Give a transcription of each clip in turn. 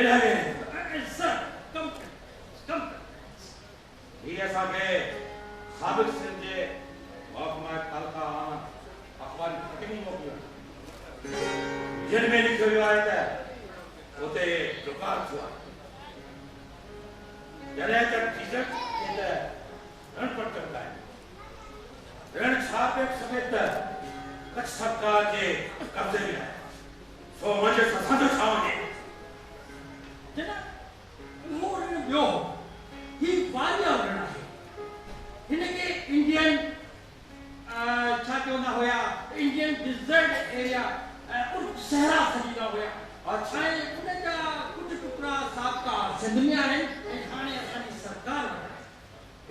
Sir कम ये ऐसा के साबिक सिंह जे महकमा तालका अखबार कटनी मोकिलियो जिन में लिखियो वियो आहे त उते दुकान थियो जॾहिं त टीशर्ट ते रणपट कंदा आहिनि रण छापे समेत कच्छ सरकार जे कब्ज़े में आहे सो मुंहिंजे असांजो छा वञे जना मोर ॿियो ही वारिया रण आहे हिनखे इंडियन छा चवंदा हुया इंडियन डिजर्ट एरिया सहरा सॾींदा हुया अच्छा ऐं उन जा कुझु टुकड़ा साबिका सिंध में आहिनि ऐं हाणे असांजी सरकार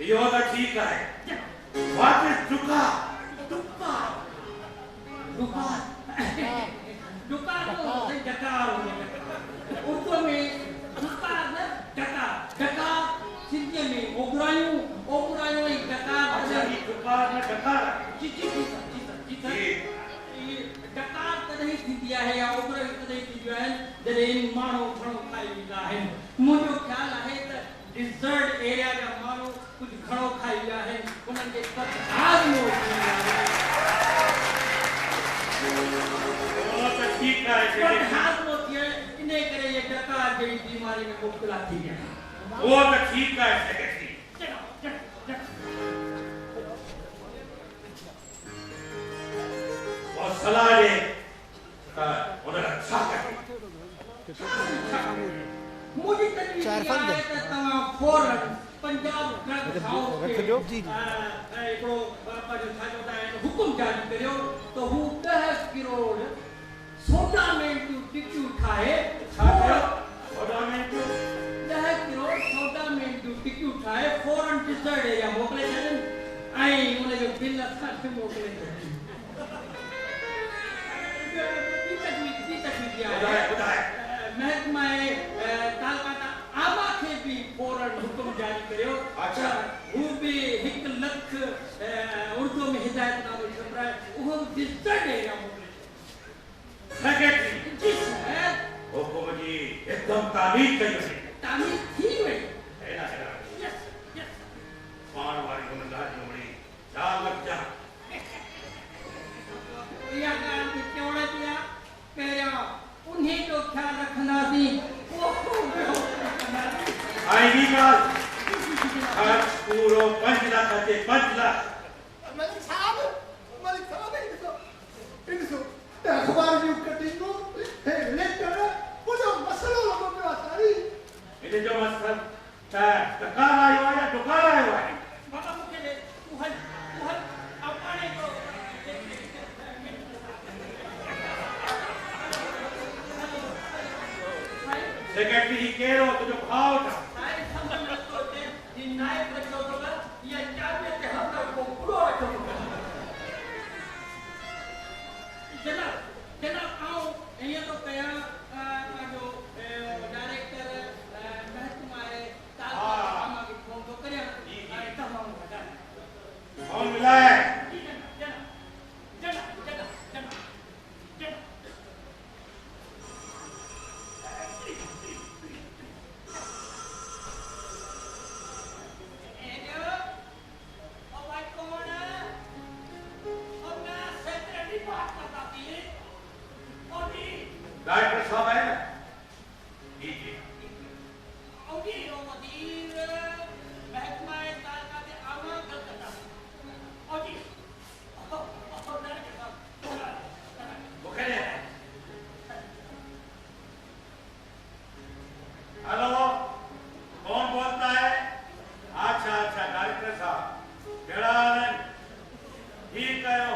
इहो त ठीकु आहे वापसि डुका तो सही डकार उर्दू में डकार न डकार सिंधी में ओबरायूं ही डकार अच्छा ये डुका न डकार जी डकार तॾहिं थींदी आहे या ओबरायूं तॾहिं थींदियूं आहिनि जॾहिं माण्हू घणो खाई वेंदा आहिनि मुंहिंजो ख़्यालु आहे त डिजर्ट एरिया जा माण्हू कुझु घणो खाई विया आहिनि उन्हनि खे हाज़मो थी ठीक है हाज़मो थी इन करे ये डकार जहिड़ी बीमारी में मुब्तला थी विया वो तो ठीक है सेक्रेटरी और सलाह दे उन्हें अच्छा कर मुझे तकलीफ है त तव्हां फौरन पंजाब ड्रग हाउस जी एकड़ो पर छा चवंदा आहिनि हुकुम जारी करियो त हू 10 करोड़ सोडा में टिकियूं ठाहे छा कयो सोडा में 10 करोड़ सोडा में टिकियूं ठाहे फौरन डिजर्ट एरिया मोकिले छॾनि ऐं उन जो बिल असांखे मोकिले छॾनि बुधाए महकमा तालकाता आमा खे भी फौरन हुकुम जारी करियो अच्छा हू भी 1 लाख उर्दू में हिदायतनामो छपराए उहो डिजर्ट एरिया मोकिले सेक्रेटरी जी सर हुकुम जी एकदम तामीर कई वई तामीर थी वई है ना यस पाण वारी हुन ॻाल्हि में छा लॻजा इहा ॻाल्हि केवड़ थी आहे पहिरियां उन्हीं जो ख्याल रखंदासीं आई नी खर्च पूरो 5 लाख ते 5 लाख मलिक साहब इनसो अखबार जी कटिंग को लेकर पूरा मसलो लॻो पियो आहे सारी इन जो मसलो टकार आयो आहे या टकार आयो आहे बाबा मूंखे ॾे तूं हल अपाणे को सेक्रेटरी ही कहिड़ो तुंहिंजो भाउ था साईं समझ नथो अचे ही नाइब रखियो अथव या चाबीअ ते हथ को पूरो रखियो अथव जनाब आऊं ईअं थो कयां पंहिंजो डायरेक्टर महकमा तालका खे फोन थो करियां ऐं तव्हां वटां फोन मिलाए डायरेक्टर साहब है ना जी ओडी वजीर महकमा तालका के आमा कलकत्ता ओडी हेलो कौन बोलता है अच्छा डायरेक्टर साहब केड़ा हाल है ठीक कयो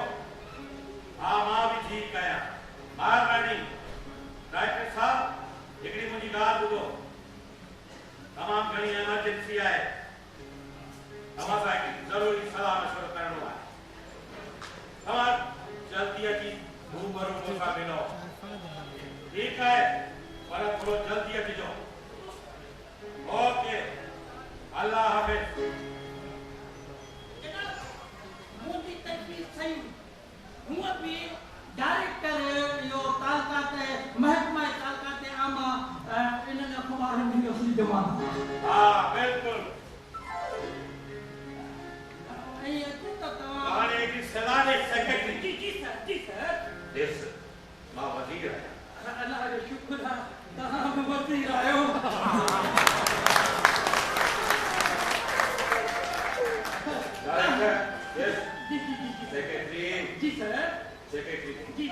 हाँ मां भी ठीक कया महारानी डायरेक्टर साहब हिकड़ी मुंहिंजी ॻाल्हि ॿुधो तमामु घणी एमरजेंसी आहे तव्हां सां हिकु ज़रूरी सलाह मशवरो करणो आहे तव्हां जल्दी अची रूबरू मूंसां मिलो ठीकु आहे पर थोरो जल्दी अचिजो ओके अल्लाह हाफ़िज़ मुंहिंजी तकलीफ़ सही हुआ भी डायरेक्टर यो तालका ते महकमा तालका ते आमा इन्हनि अखबार में असली जमा हाँ बिल्कुल नहीं अच्छे तो कहानी की सलाह दे सेक्रेटरी जी सर दिस मां वजीर है अल्लाह का शुक्र है कहाँ पे वजीर आए हो डायरेक्टर यस जी सेक्रेटरी जी सर सेक्रेटरी जी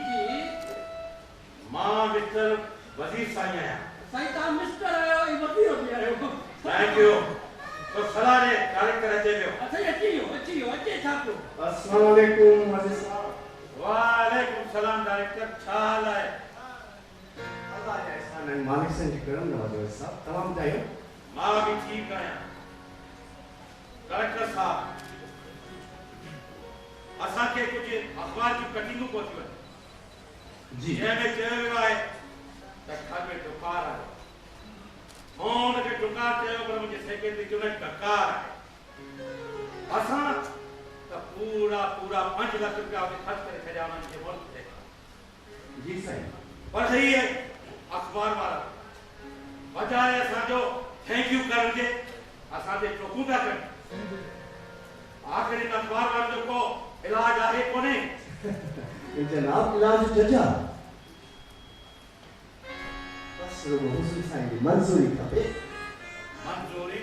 मां मिस्टर वजीर साईं आया साईं तव्हां मिस्टर आयो ऐं वज़ीर बि आयो थैंक यू तो सलाह दे डायरेक्टर अचे पियो अच्छा अची वियो अचे छा पियो अस्सलाम वालेकुम वज़ीर साहब वालेकुम सलाम डायरेक्टर छा हाल आहे अल्लाह जा एहसान ऐं मालिक सन जी करम नवाज़ो वज़ीर साहब तमामु ॿुधायो मां भी ठीक आहियां डायरेक्टर साहब असांखे कुझु अखबार जूं कटिंगूं पहुतियूं आहिनि जी जंहिंमें चयो वियो आहे त घर में डुकार आहे मूं हुनखे डुकार चयो पर मुंहिंजे सेक्रेटरी चयो न डकार आहे असां त पूरा 5 लाख रुपया उते ख़र्च करे छॾिया उन्हनि जे मुल्क ते जी साईं पर सही है अखबार वारा बजाए असांजो थैंक यू करण जे असांजे चोखूं था कनि आख़िर इन अखबार वारनि जो को इलाज आहे कोन्हे जनाब इलाज जजा बस रुगो हुस्न साईं जी मंज़ूरी खपे मंजूरी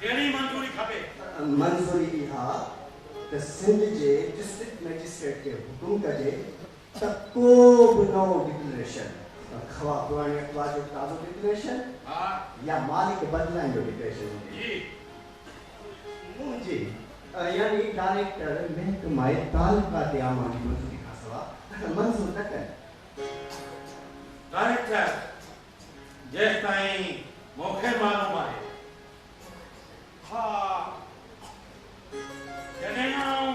कहिड़ी मंजूरी खपे मंज़ूरी इहा त सिंध जे डिस्ट्रिक्ट मैजिस्ट्रेट खे हुकुम कजे त को बि नओं डिक्लेरेशन खवा पुराणे अखबार जो ताज़ो डिक्लेरेशन हाँ या मालिक बदलाइण जो डिक्लेरेशन जी मुंहिंजी यानी डायरेक्टर महकमाए तालुकात आमा जी मंज़ूरी खां सवाइ मंज़ूर न कनि डायरेक्टर जेसि ताईं मूंखे मालूम आहे हा जॾहिं आउं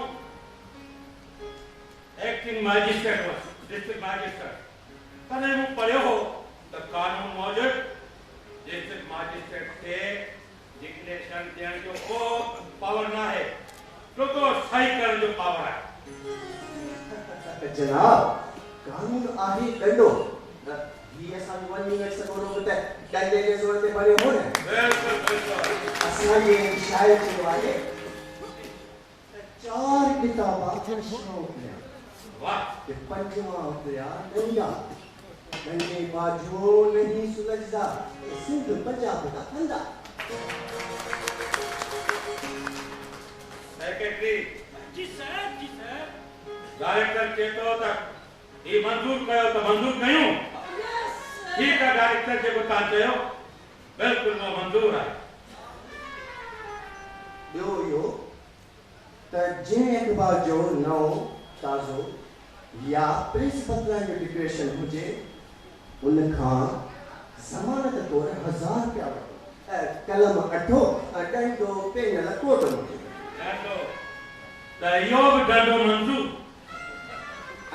एक्टिंग मैजिस्ट्रेट हुअसि डिस्ट्रिक्ट मैजिस्ट्रेट तॾहिं मूं पढ़ियो हो त कानून मूजिबि डिस्ट्रिक्ट मैजिस्ट्रेट खे डिक्लेरेशन ॾियण जो को पावर न आहे रुगो सही करण जो पावर आहे जनाब कानून आहे ॾंडो ही असां वञी न सघो त ॾंडे जे ज़ोर ते भरियो हो न बिल्कुलु असांजे शाइर चयो आहे त 4 किताबा शौक़ में वाह कि पंजवा उतरिया डंडा डंडे बाजो नहीं सुलझदा सिंध पंजाब का धंधा सेक्रेटरी जी सर डायरेक्टर चेतो त ही मंजूर कयो त मंजूर कयूं ठीक है डायरेक्टर जेको तव्हां चयो बिल्कुलु वो मंजूर आहे ॿियो इहो त जंहिं अख़बार जो नओं ताज़ो या प्रेस बदलाइण जो डिक्लेरेशन हुजे उन खां ज़मानत तौर 1000 रुपया वठो कलम अठो ॾंडो पेन कोट मोकिलियो ॾंडो त इहो बि ॾंडो मंजूर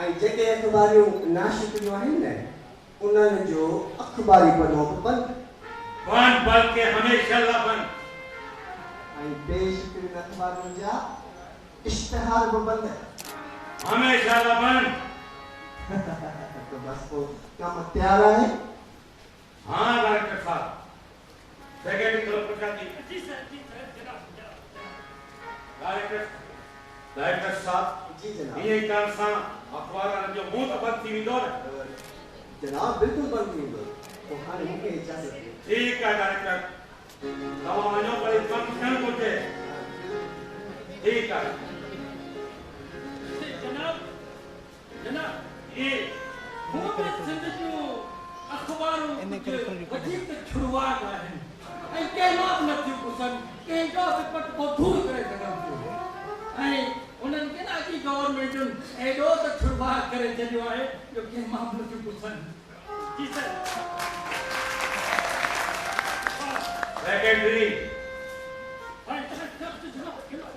ऐं जेके अख़बारियूं नाशिकियूं आहिनि न उन्हनि जो अख़बारी पनो बि बंदि बल्कि हमेशा लाइ बंदि ऐं बेशिकिन अख़बारुनि जा इश्तिहार बि बंदि हमेशा लाइ बंदि तो बस पोइ कमु तयारु आहे हाँ डायरेक्टर साहब सेक्रेटरी को पूछा थी जी सर जनाब डायरेक्टर साहब जी जनाब ये कारण सां अखबार जो मुंह त बंदि थी वेंदो न जनाब बिल्कुलु बंदि थी वेंदो पोइ हाणे मूंखे इजाज़त ॾियो ठीक है डायरेक्टर तव्हां वञो पर कमु थियणु घुरिजे ठीक है जनाब ये मोदी सिंध जूं अखबारूं वधीक शुरूआत आहिनि ऐं कंहिं मां बि नथियूं पुछनि कंहिंजो बि पट को दूर करे सघनि थियूं ऐं उन्हनि खे न अची गवर्नमेंटुनि एॾो त शुरूआत करे छॾियो आहे जो कंहिं मां बि नथियूं पुछनि जी सर सेक्रेटरी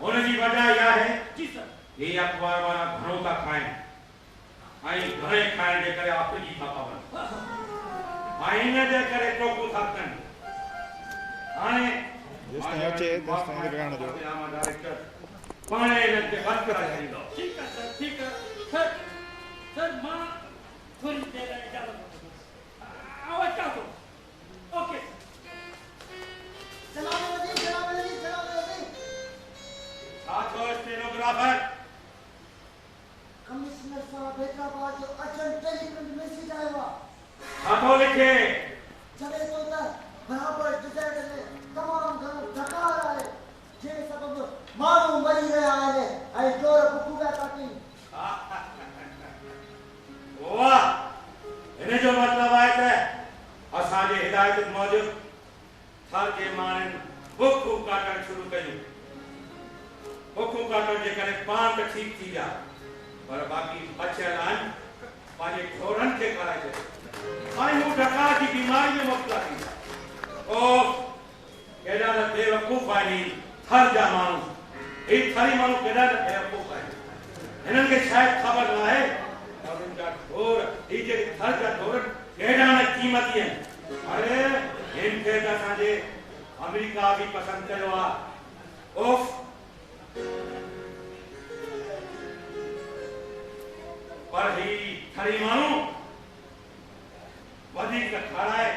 हुनजी वजह इहा आहे जी सर ही अखबार वारा घणो था खाइनि ऐं घणे खाइण जे करे आफ़िजी था पवनि ऐं इन जे करे चोखूं था कनि हाणे डायरेक्टर पाणे हिननि खे बंदि कराए छॾींदो ठीक है सर मां थोड़ी देर इजाजत आवाज चाहतो ओके खे चले तो त बराबर डिज़र्ट में तमाम घणो ढकार आहे जे सबब माण्हू मरी रहिया आहिनि ऐं जोर बुखू पिया था कनि वाह इन जो मतलब आहे त असांजे हिदायत मूजिब थर जे माण्हुनि बुखू काटणु शुरू कयूं बुखू काटण जे करे पाण त ठीकु थी विया पर बाक़ी बचियल आहिनि पंहिंजे थोरनि खे खाराए छॾियो ऐं हू ढकार जी बीमारी में मुब्तला थी विया ओह केॾा त बेवकूफ़ आहिनि थर जा माण्हू ही थरी माण्हू केॾा त बेवकूफ़ आहिनि हिननि खे शायदि ख़बर न आहे ढोर ही जेके थर जा ढोर केॾा न क़ीमती आहिनि अरे हिन खे त असांजे अमेरिका बि पसंदि कयो आहे उफ पर ही थरी माण्हू वधीक खाराए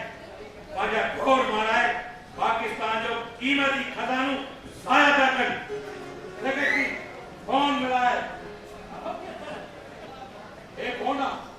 पंहिंजा ढोर माराए पाकिस्तान जो क़ीमती खज़ानो ज़ाया था कनि सेक्रेटरी फोन मिलाए हे कौन आहे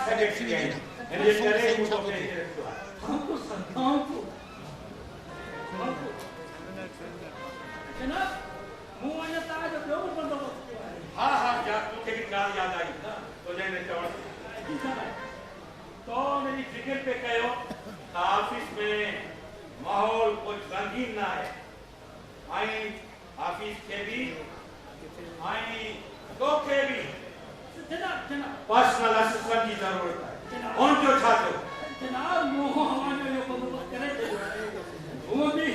सेक्रेटरी हैं इन ये करे मुझे पे हमको सरकार को जनाब मुझे ताज जो बंदोबस्त किया है हां क्या तुझे की कार याद आई ना तो ने चवण तो मेरी फिक्र पे कहो ऑफिस में माहौल कुछ रंगीन ना है आई ऑफिस के भी आई तो के भी जनाब पर्सनल असिस्टेंट की जरूरत है उन जो छात्र जनाब मोह हमारे जो बंदोबस्त करे थे मुझे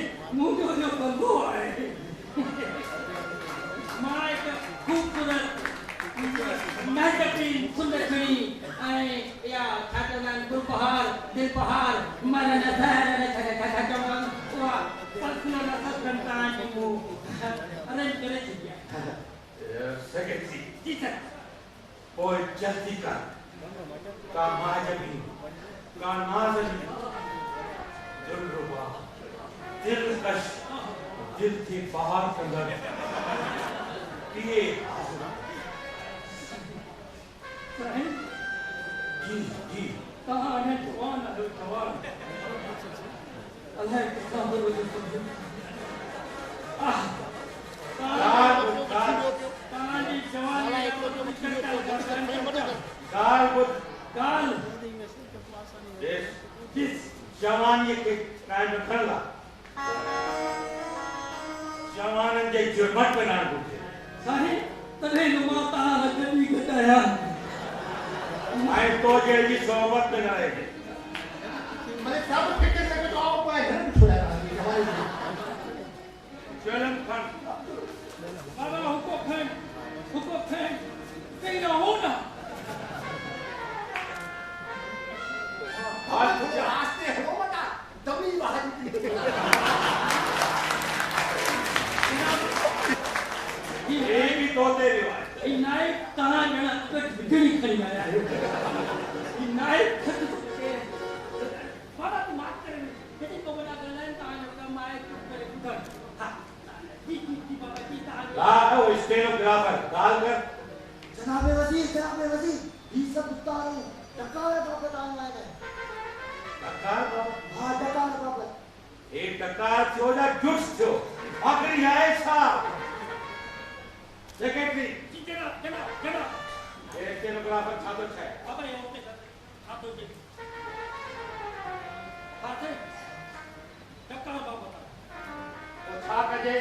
जो बंदो है मां एक खूबसूरत महकती सुंदर खड़ी आए या छात्रनान गुलबहार दिलबहार मारा नजर ने छका जवान वा पर्सनल असिस्टेंट का को अरेंज करे दिया सेक्रेटरी जी सर ओए जल्दी कर का माजबी का नाज़नी दिलरुबा दिलकश दिल के बाहर कंदर पिए जी कहाँ है जवान अल्लाह के सामने वजह कहानी जवान जिस जवानी के कायम रखला जवान जे जुर्मत बना बुझे साहिब तने माता रजनी घटाया आई तो जेडी सोबत में रहेगी मैंने सब फिक्र से तो आओ पाए हैं छोड़ा हमारी चलन खान बाबा हुक्म फैन कहीं ना हो ना आज मुझे रास्ते हो बता तभी बाहर निकले ये भी तोते रिवाज नायक कहाँ जना कट बिगड़ी खड़ी आया है नायक बाबा तुम माफ करें यदि तो बना कर लाइन कहाँ जब माय करे उधर हाँ जी बाबा जी ताज ला वो स्टेनोग्राफर डाल कर जनाब वजीर ये सब उतारो टकार बाबत ऑनलाइन है टकार बाबा हाँ टकार बाबत एक टकार थियो या जुस थियो आखिरी आए साहब सेक्रेटरी जी जनाब ये स्टेनोग्राफर छातो छे बाबा ये होते सर छातो जी बात है टकार बाबा तो छा कजे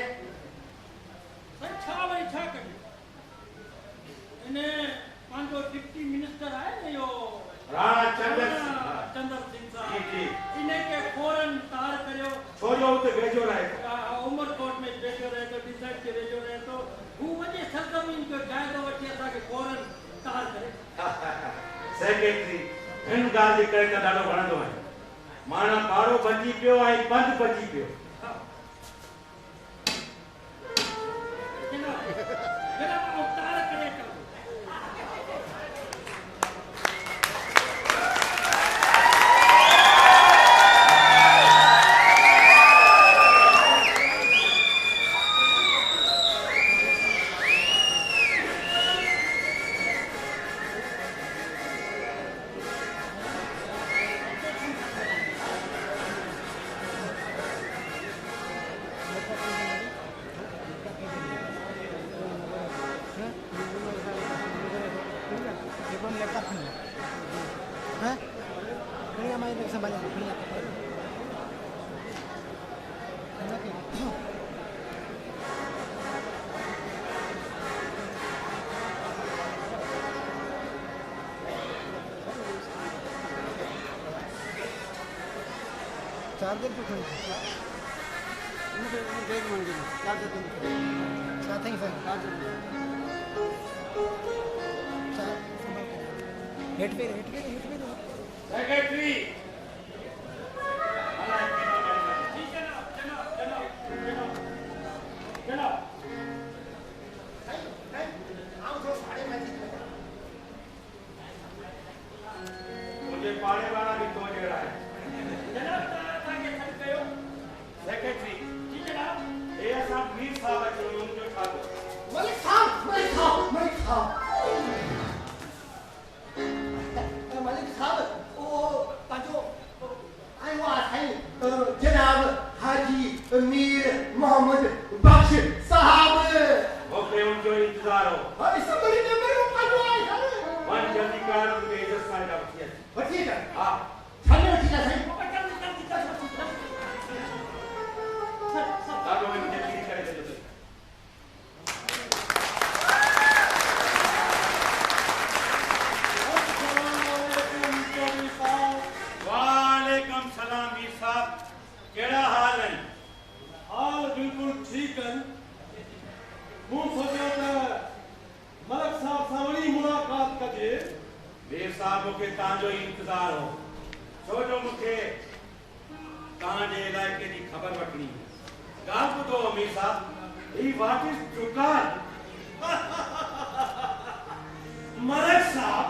सर छा भाई छा कर इन्हें मान लो डिप्टी मिनिस्टर आए ना यो राणा चंद्र सिंह साहब जी इन्हें के फौरन तार करियो छोड़ो तो भेजो रहे उमरकोट में भेजो रहे तो डिसाइड के भेजो रहे तो वो वजह सरजमीन को जायदो वठी असा के फौरन तार करे सेक्रेटरी इन गाल जे करे त ॾाढो वणंदो आहे माना पाड़ो बची पियो ऐं पंध बची पियो जनाब तार करे तो चार्जर तो खोल इनके बैग मांगे चार्जर तो साथ ही सर चार्जर हेड पे सेक्रेटरी मुझे पाने वाला भी तो दे रहा है सेक्रेटरी जी जनाब ये सब मीर साहब है जो उनको छातो मलिक साहब मलिक कजे वीर साहब मूंखे तव्हांजो ई इंतज़ार हो छो जो मूंखे तव्हांजे इलाइक़े जी ख़बर वठणी ॻाल्हि ॿुधो अमीर साहब ही वाट इज दुकान मलिक साहब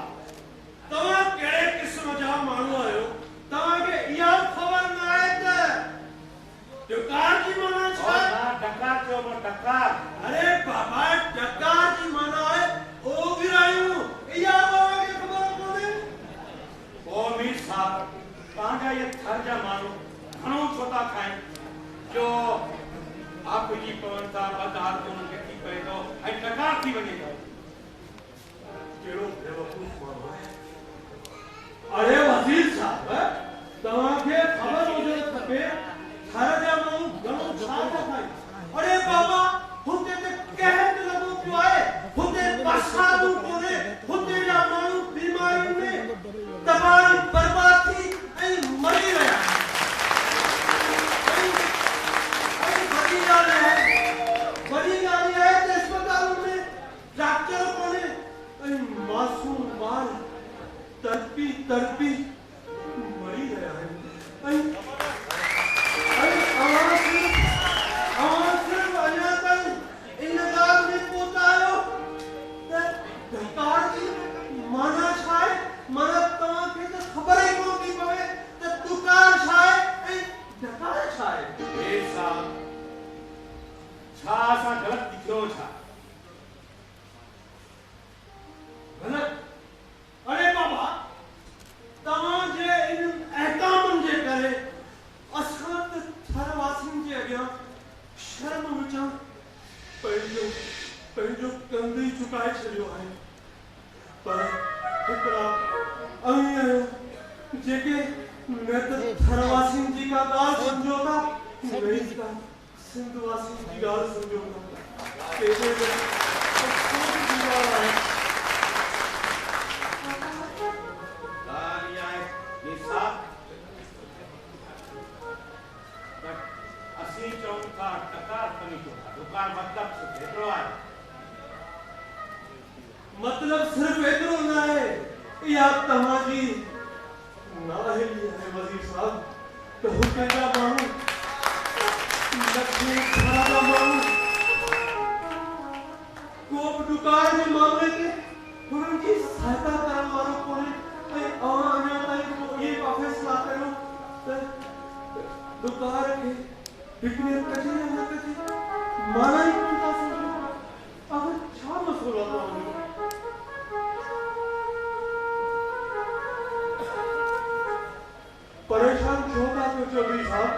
तव्हां कहिड़े क़िस्म जा माण्हू आहियो तव्हांखे इहा ख़बर न आहे त दुकान जी माना छा और डकार चयो मो डकार अरे बाबा डकार जी माना आहे ओगिरायूं इहा तव्हांखे ख़बर कोन्हे ओ अमीर साहब तव्हांजा इहे थर जा माण्हू घणो छो था खाइनि जो आप जी पवन था बदार को उनके थी पए थो ऐं डकार थी वञे थो कहिड़ो बेवकूफ़ माण्हू आहे अरे वज़ीर साहब तव्हांखे ख़बर हुजणु खपे थर जा माण्हू घणो छा था खाइनि अरे बाबा हुते त कहत लॻो पियो आहे हुते बरसातूं कोन्हे हुते जा माण्हू बीमारियुनि में तबाही बर्बाद थी ऐं मरी रहिया बड़ी गाड़ी है तो अस्पतालों में डॉक्टर कोने ऐ मासूम बाल तड़पी तड़पी मरी गया है ऐ आवाज सिर्फ अन्ना तक इन गांव में पहुंचायो ते डकार की माना छाए माना तवा के तो खबर ही कोन थी पवे ते दुकान छाए ऐ डकार छाए वीर साहब छा असां ग़लति लिखियो छा गलत अरे बाबा तव्हांजे इन अहकामनि जे करे असां त थरवासियुनि जे अॻियां शर्म विझां पंहिंजो कंध ई चुकाए छॾियो आहे पर हिकिड़ा अवी आहियो जेके न त थरवासियुनि जी का ॻाल्हि सम्झो था न ई का सिंधवासी की ॻाल्हि सम्झो था केॾे में अफ़सोस जी ॻाल्हि आहे ॻाल्हि इहा आहे वीर साहब त असीं चऊं था डकार खणी चऊं था दुकान मतिलबु सिर्फ़ु एतिरो आहे मतलब सिर्फ एतिरो न आहे इहा तव्हांजी नाअहली आहे वज़ीर साहब त हुते जा माण्हू लक्ष्मी खाना जा माण्हू को बि दुकान जे मामले ते हुननि जी सहायता करण वारो कोन्हे ऐं अवां अञा ताईं को इहे फ़ैसिला कयो त दुकान खे विकिणे कजे या न कजे माना ई कोन था सम्झो आख़िर छा मसइलो आहे तव्हांजो परेशान छो था थियो चौधरी साहब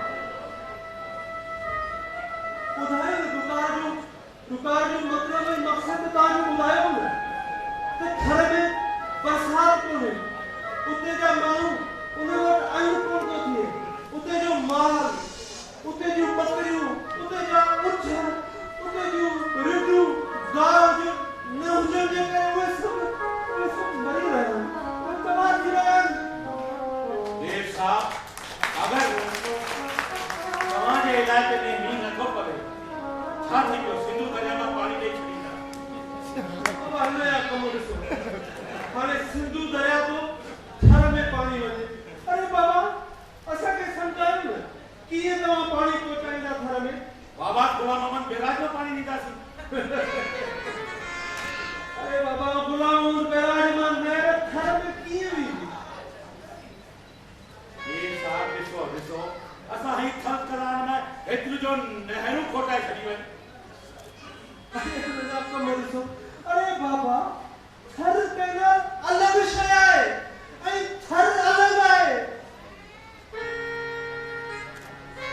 ॿुधायो न दुकान जो मतलब ऐं मक़सद तव्हांखे ॿुधायो न त घर में बरसात कोन्हे उते जा माण्हू उन वटि अन्न कोन थो थिए उते जो माल उते जूं बकरियूं उते जा ऊठ उते जूं रिढूं गांव जो न हुजण जे करे उहे सभु मरी रहिया आहिनि तबाह थी रहिया आहिनि वीर साहब अगर तव्हांजे इलाइक़े में मींहुं नथो पवे छा थी पियो सिंधु दरिया मां पाणी ॾेई छॾींदा अब अञा कम ॾिसो हाणे सिंधु दरिया तो थर में पाणी वञे अरे बाबा असांखे सम्झायो न कीअं तव्हां पाणी पहुचाईंदा थर में बाबा गुलाम मोहम्मद बेराज में पाणी ॾींदासीं अरे बाबा गुलाम मोहम्मद बेराज मां नहर थर में कीअं वेंदी वीर साहब ॾिसो असां ही थल कराइण में हेतिरो जो नहरूं खोटाए छॾी वञे कम ॾिसो अरे बाबा थर पैनल अलॻि शइ आहे ऐं थर अलॻि आहे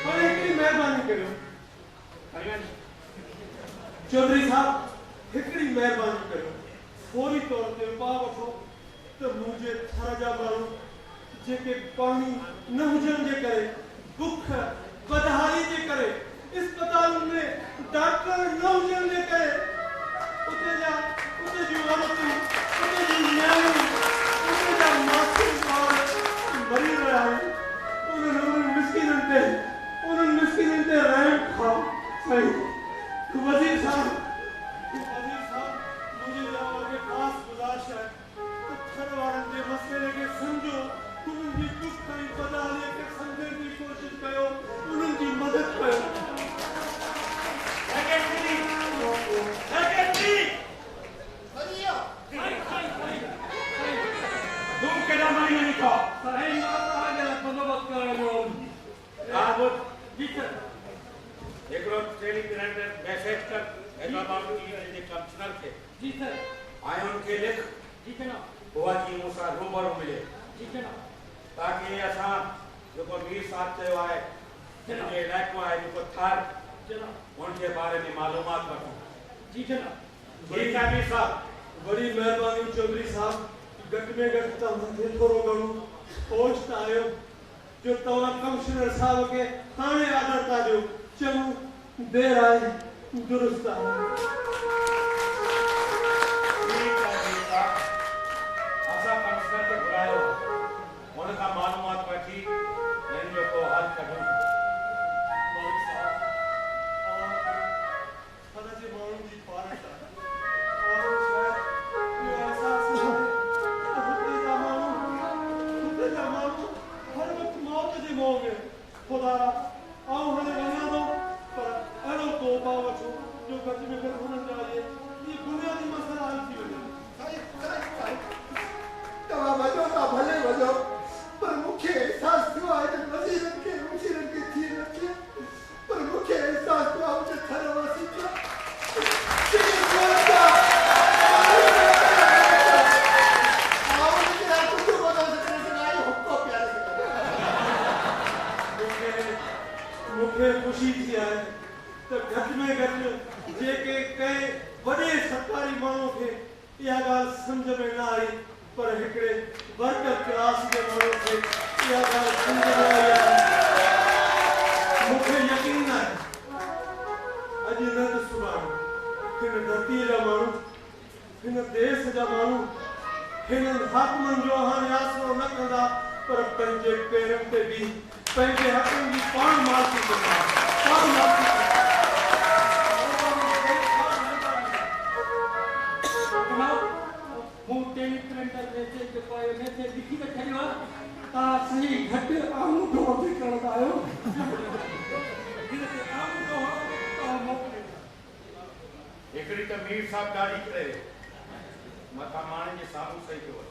हाणे हिकिड़ी महिरबानी करियो खणी वञ चौधरी साहब हिकिड़ी महिरबानी करियो फौरी तौर ते पा वठो त मुंहिंजे थर जा माण्हू जेके पाणी न हुजण जे करे बुख बदहाली जे करे अस्पतालुनि में डॉक्टर न हुजण जे करे उते जूं औरतूं उते जूं नियाणियूं उते जा मासूम ॿार मरी रहिया आहिनि उन्हनि मिस्किननि ते रहम खाओ साईं वज़ीर साहब मुंहिंजे लाइ ख़ासि गुज़ारिश आहे ॿुध जी सर हिकिड़ो टेलीग्राम मैसेज कर हैदराबाद जे कमिश्नर खे जी सर ऐं उनखे लिख जी जनाब बुआ जी मूंसां रूबरू मिले जी जनाब ताकि असां जेको मीर साहब चयो आहे जंहिंजो इलाइक़ो आहे जेको थार जनाब उनके बारे में मालूमात वठूं जी जनाब ठीक है मीर साहब बड़ी महिरबानी चौधरी साहब घटि में घटि तव्हांखे थोरो घणो होश त आयो जो तव्हां कमिश्नर साहब खे हाणे आदर था ॾियो चङो देर आहे दुरुस्त आहे ठीक है मीर साहब असां कमिश्नर खे घुरायो उन खां मालूमात वठी हिन जो को हल कढूं मालिक साहब असांजे माण्हुनि जी पारत आहे शायदि इहो अहसासु न आहे त हुते जा माण्हू हर वक़्तु मौत जे मोह में ख़ुदा आऊं हाणे वञा थो पर अहिड़ो तौबा वठो जो घटि में घटि हुननि जा इहे बुनियादी मसइला हल थी वञनि तव्हां वञो था भले वञो पर मूंखे एहसास थियो आहे त वज़ीरनि खे मुशीरनि खे थी न थिए पर मूंखे एहसास थियो आहे मुंहिंजे घर वासी मूंखे ख़ुशी थी आहे त घटि में घटि जेके कंहिं वॾे सरकारी माण्हू खे इहा ॻाल्हि सम्झ में न आई पर हिकिड़े वर्कर क्लास जे माण्हू खे इहा ॻाल्हि सम्झ में आई आहे मूंखे यकीन आहे अॼु न त सुभाणे हिन धरतीअ जा माण्हू हिन देश जा माण्हू हिननि हाकमनि जो हाणे आसरो न कंदा पर पंहिंजे पेरनि ते बि पंहिंजे हक़नि जी पाण मालिकी कंदा पाण मालिकी हूं टेलीग्राम मैसेज जेको आहे मैसेज लिखी त छॾियो आहे तव्हां सही घटि आङूठो वठी करणु आहियो हिन ते आङूठो तव्हां मोकिलियो हिकिड़ी त मीर साहब ॾाढी करे मथां माण्हुनि जे साम्हूं सही थियो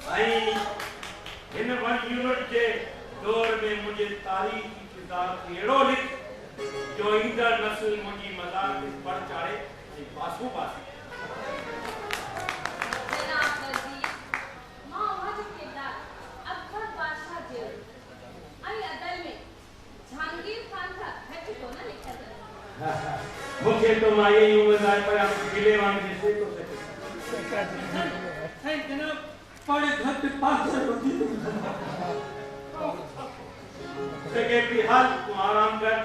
ऐं हिन 1 यूनिट जे दौर में मुझे तारीख़ की किताब अहिड़ो लिख जो ईंदड़ नस्ल मुंहिंजी मज़ाक ते बढ़ चाढ़े ऐं पासो पासे जनाब नज़ीर, मां वहाँ जो किरदार अकबर बादशाह जो ऐं अदल में जहांगीर खान का घटि कोन लिखियल मूंखे तो मां इहे ई उमेद आहे पर गिले वांग ॾिसे थो सघे ऐं जनाब पढ़ घटि पासे वधी सेक्रेटरी हाल तूं आराम कर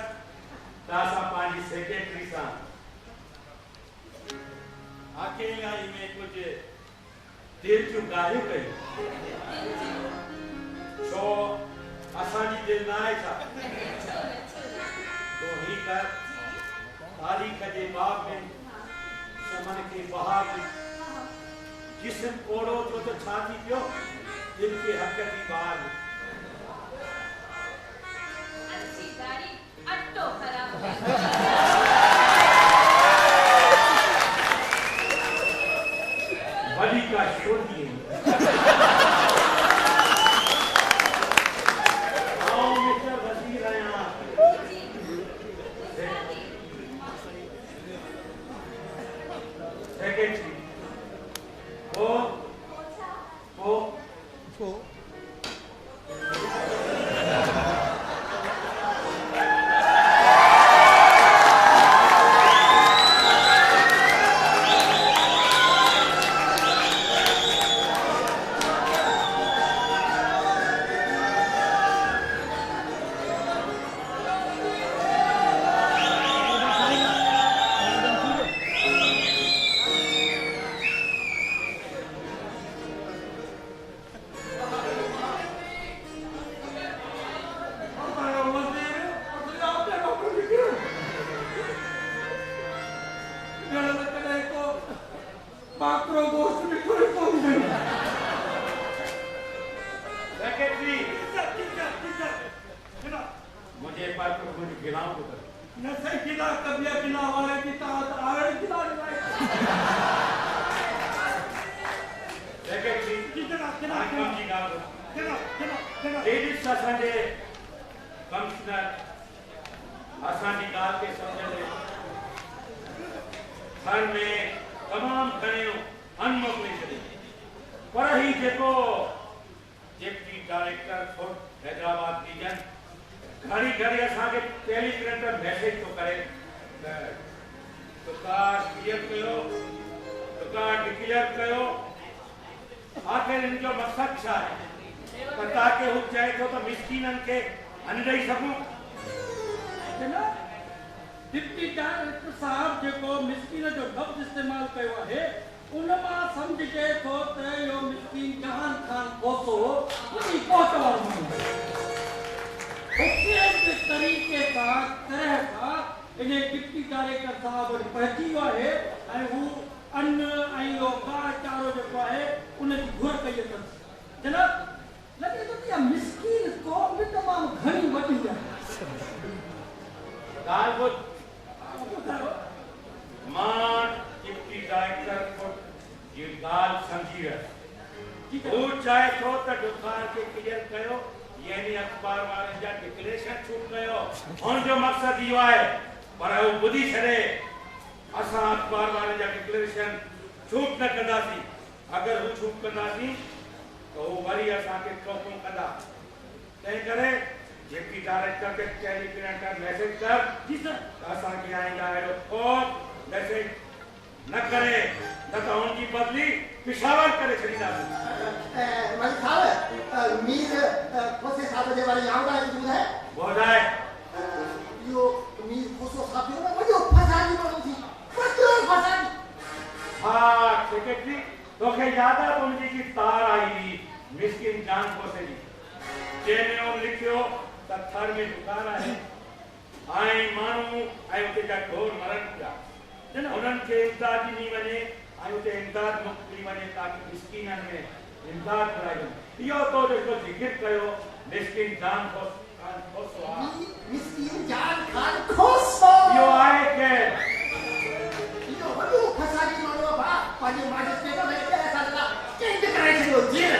त असां पंहिंजी सेक्रेटरी सां अकेलाई में कुझु दिलि जूं ॻाल्हियूं कयूं छो असांजी दिलि न आहे छा तो ही कर तारीख़ जे बाब में चमन खे बहार जिस्म ओड़ो जो त छा थी पियो दिलि खे हक़ जी बहार अच्छी गाड़ी अट्टो खराब वॾी का शोधी मिस्टर वज़ीर आहियां सेक्रेटरी मुझे पर कुछ गिलाओ को न सही गिला कबिया गिला वाले की तात आड़ गिला सेक्रेटरी कितना काम जी गाल लेडीज असांजे कमिश्नर असांजी ॻाल्हि खे सम्झंदे घर में तमामु घणियूं अनमोकले छॾियूं पर ही जेको डिप्टी डायरेक्टर फुट हैदराबाद रीजन घड़ी घड़ी असांखे टेलीप्रिंटर मैसेज थो करे दुकान क्लियर कयो दुकान डिक्लेयर कयो आखिर इनजो मक़सद छा आहे त ताकि हू चए थो त मिस्कीननि खे अन ॾेई सघूं डिप्टी डायरेक्टर साहब जेको मिस्कीन जो लफ़्ज़ इस्तेमाल कयो आहे उन मां सम्झजे थो त इहो मिस्कीन जहान खान कोसो वॾी पहुच वारो माण्हू के तरीक़े सां तरह सां इन डिप्टी डायरेक्टर साहब वटि पहुची वियो आहे ऐं हू अन्न ऐं इहो गाह चारो जेको आहे उनजी घुर कई अथसि जनाब लॻे थो त इहा मिस्कीन क़ौम बि तमामु घणी वॾी आहे ॻाल्हि ॿुध मां डिप्टी डायरेक्टर फुट जी ॻाल्हि सम्झी वियुसि हू चाहे थो त दुकान खे क्लियर कयो यानी अखबार वारनि जा डिक्लेरेशन छूट कयो हुनजो मक़सदु इहो आहे पर हू ॿुधी छॾे असां अखबार वारनि जा डिक्लेरेशन छूट न कंदासीं अगरि हू छूट कंदासीं त हू वरी असांखे टोकूं कंदा तंहिं करे डिप्टी डायरेक्टर खे टेलीप्रिंटर मैसेज कर जी सर असांखे आईंदा अहिड़ो को मैसेज न करे न त हुनजी बदली पिशावर करे छॾींदासीं मलिक साहब मीर खोसे साहब जे बारे में आउंदा मौजूद है ॿुधाए यो मीर खोसो साहब जो वॾो फसादी माण्हू थी वॾो फसादी हा सेक्रेटरी तोखे यादि आहे मुंहिंजी की तार आई हुई मिस्किन जान खोसे जी जंहिंमें हुन लिखियो त थर में दुकान आहे ऐं माण्हू ऐं उते जा ढोर मरनि पिया उन्हनि खे इमदाद ॾिनी वञे ऐं उते इमदाद मोकिली वञे ताकी मिस्कीननि में इमदाद कराई वञे इहो तो जेको ज़िक्र कयो मिस्किन जान खोसो मिस्कीन जान खान खोसो इहो आहे केरु इहो वॾो फसादी माण्हू आहे पंहिंजे माजिस्ट्रेट में ऐसा लॻा कंहिं करे छॾियो जेल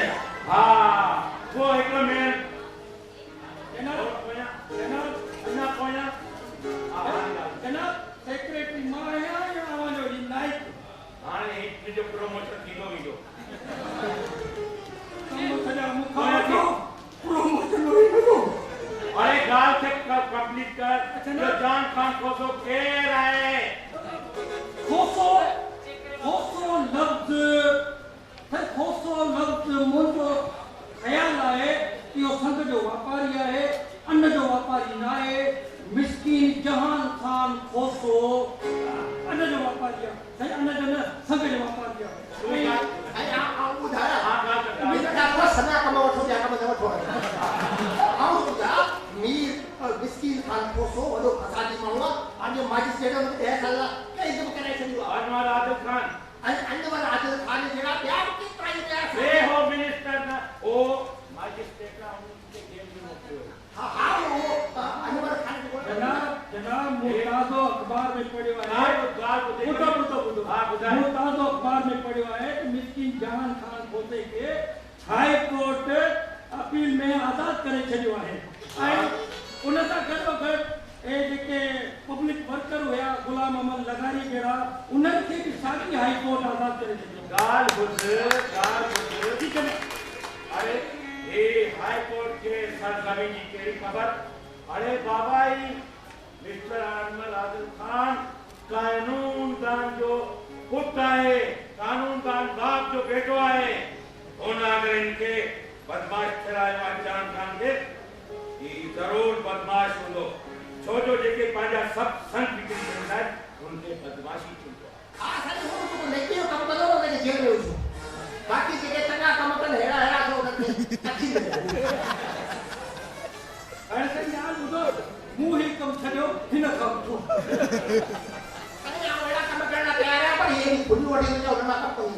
खान खोसो केर आहे खोसो लफ़्ज़ मुंहिंजो ख़्यालु आहे इहो संग जो वापारी आहे अन्न जो वापारी न आहे मिस्कीन जहान खान खोसो अन्न जो वापारी आहे साईं अन्न जो न संग जो वापारी आहे ऐं आऊं ॿुधायां हा ॻाल्हि कर मुंहिंजे ॾाढो सना कम वठो ॿिया कम न वठो आऊं ॿुधायां मीर मिस्कीन खान खोसो वॾो फसादी माण्हू आहे पंहिंजे माजिस्ट्रेट हुन खे 10 साल कैद में कराए छॾियो आहे अनवर आदिल खान ऐं अनवर आदिल खान जहिड़ा ॿिया बि केतिरा ई ॿिया वे हो मिनिस्टर न ओ मैजिस्ट्रेट उनके जेल में मोकिलियो हा उहो अनवर खान जो जनाब मुताज़ो अख़बार में पढ़ियो आहे ॿुधो हा ॿुधाए मुताज़ो अख़बार में पढ़ियो आहे त मिस्कीन जहान खान खोसे खे हाई कोर्ट अपील में आज़ाद करे छॾियो आहे ऐं उन सां गॾोगॾु जेके पब्लिक वर्कर हुया गुलाम अहमद लगारी जहिड़ा उन्हनि खे बि साॻी हाई कोर्ट आज़ाद करे छॾियो गाल बुध ठीक है अरे ये हाई कोर्ट के सरजमी की केड़ी खबर अरे बाबा ही मिस्टर अनवर आदिल खान कानून दान जो पुट है कानून दान बाप जो बेटो है उन अगर इनके बदमाश ठहरायो जान खान के ये जरूर बदमाश हूंदो छो जो जेके पंहिंजा सभु संत निकिरी वेंदा आहिनि उनखे बदमाशी थींदो हा साईं हू नेकी जो कमु कंदो हुनखे जेल में विझो बाक़ी जेके चङा कम कनि हेड़ा जो हुनखे अची वेंदा ऐसे यार ॿुधो मूं ही कमु छॾियो हिन खां वठो साईं आउं अहिड़ा कम करण लाइ तयार आहियां पर इहे भुलियूं वठी वञो हुन मां कमु कंदी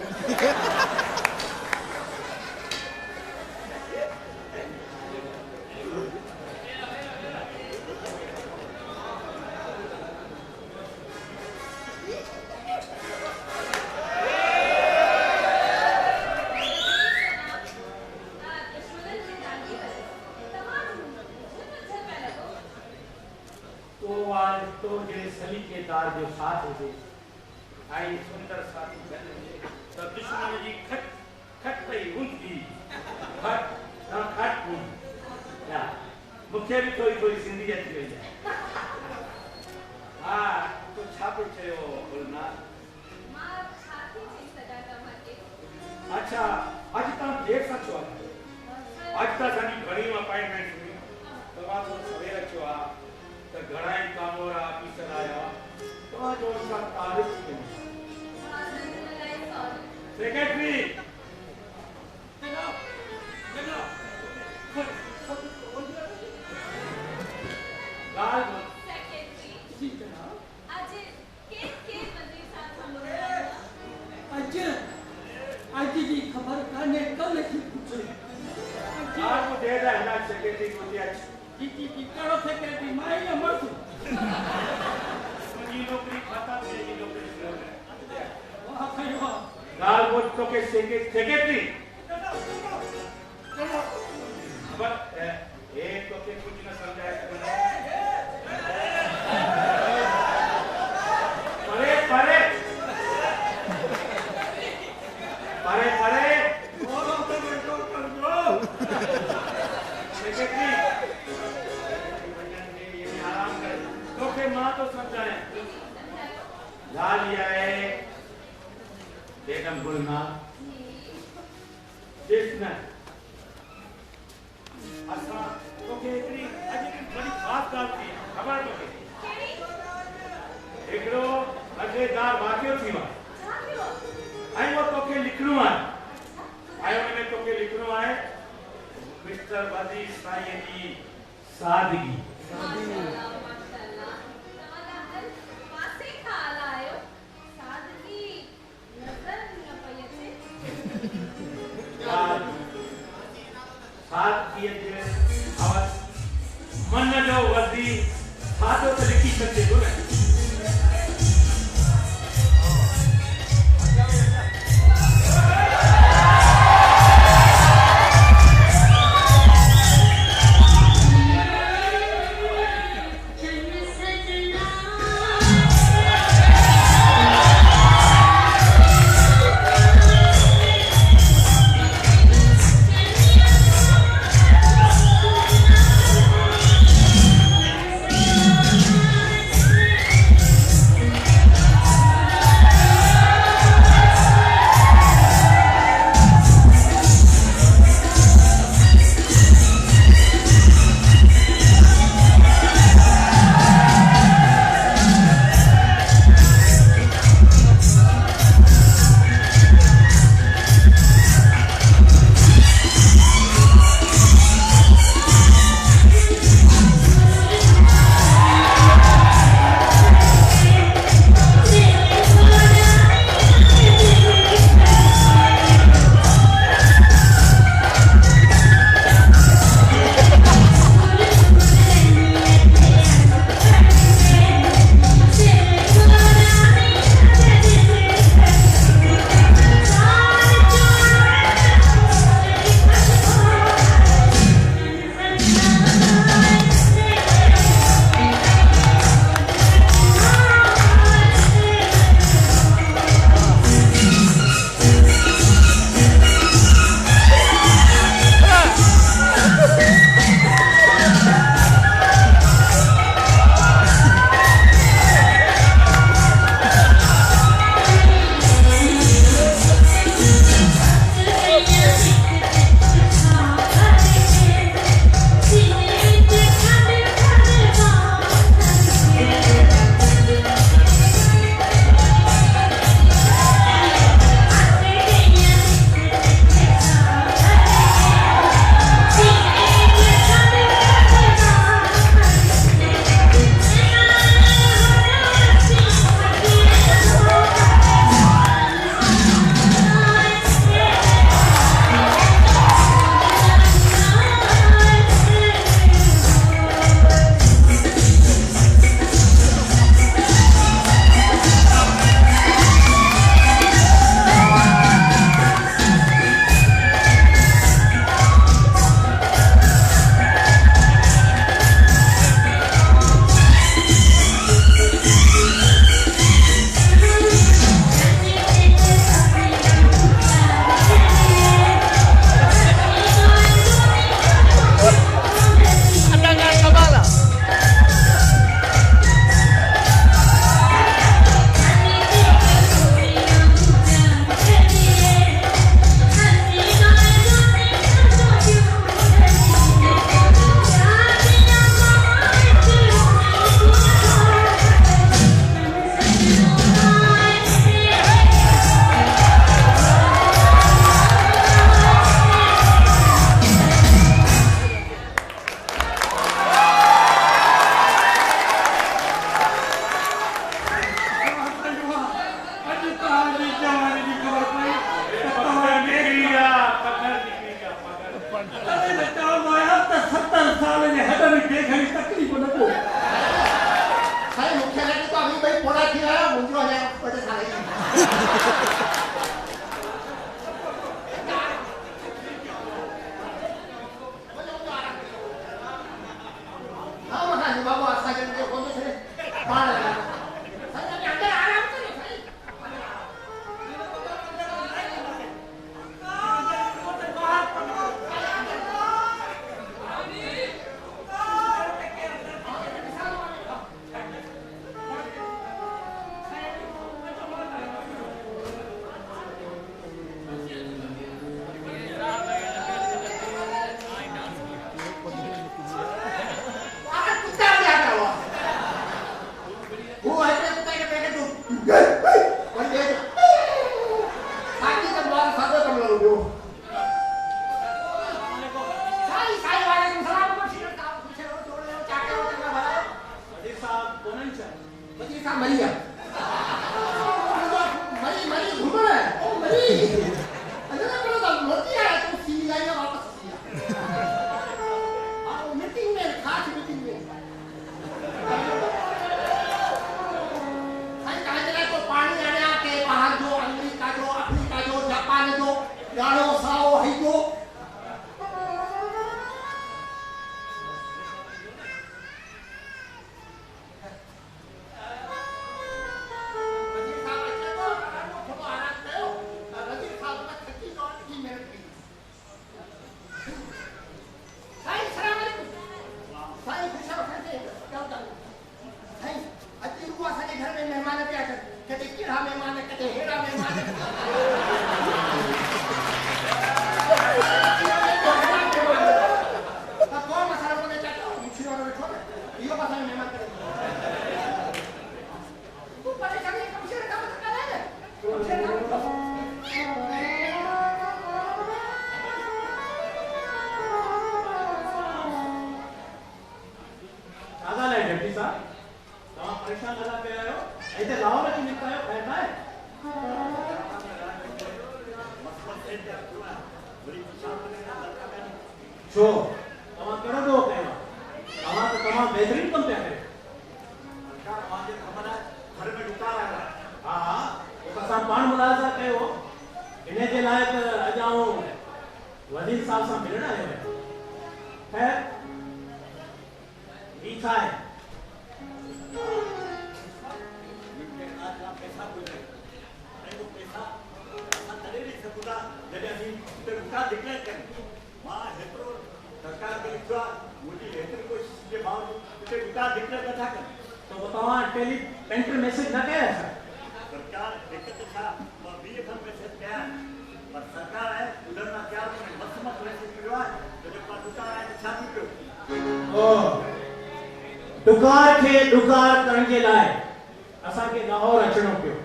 तो जे सलीकेदार जो साथ हुजे आई सुंदर साथी गॾु हुजे त दुश्मन जी खट पई हूंदी खट या मूंखे बि थोरी सिंधी अची वई आहे हा तो छा पे चयो बोलना मां छा थी चई सघां तव्हांखे अच्छा अॼु तव्हां देर सां छो आहियो अॼु त असांजी घणी अपॉइंटमेंट हुई तव्हां थोरो सवेर अचो आहे त घणा ई कामोर ऑफिसर आया तव्हां जो सां तारीफ़ कयो सेक्रेटरी गाल सेक्रेटरी जी जनाब आज के मंत्री साहब हम लोग अॼु जी ख़बर कान्हे कल्ह जी पुछे आज को दे दा है सेक्रेटरी को दिया जी कहिड़ो सेक्रेटरी मां ई मर्द मुंहिंजी नौकरी खाता में जी नौकरी वाह खयो वाह गाल वो तो के सेक्रेटरी बस एक तो के कुछ न समझाए परे बोलो तो बेटो कर दो सेक्रेटरी ये आराम कर तो के मां तो समझाए लाल ये है बेगम गुलना जिसने असा तो के एकरी आज की बड़ी खास बात थी खबर तो के एकड़ो मजेदार वाक्य थी वा आई वो तो के लिखनो है आयो ने तो के लिखनो है मिस्टर वजी साईं जी सादगी माशाल्लाह तव्हां हर पासे खां आयो सादगी नज़र न पई अचे सादगी जे आवाज मन जो वजी सादो तो लिखी सकते हो ना हाँ मखा जी बाबू आशा करके कौन से बाहर लगा सर अभी अंदर आराम करो भाई वजीर साहब कोनन चाहिए डिप्टी साहब तव्हां परेशान नथा पिया आहियो हिते लाहौर अची निकिता आहियो ख़ैर नाहे छो तव्हां कहिड़ो ॾोह कयो तव्हां त तमामु बहितरीनु कमु पिया कयो हा हा असां पाण मुलाज़ा कयो इन जे लाइ त अॼु आऊं वज़ीर साहब सां मिलण आयो आहियां ख़ैर ही छा आहे तो तव्हां टेली पेंटर मैसेज न कया सरकार दिक्कत था और बीएफएम मैसेज कया पर सरकार है उधर ना क्या मस्त मस्त मैसेज करियो है तो जब पास उतार है छा थी पियो ओ दुकार खे दुकार करण जे लाइ असां खे लाहौर अचणो पियो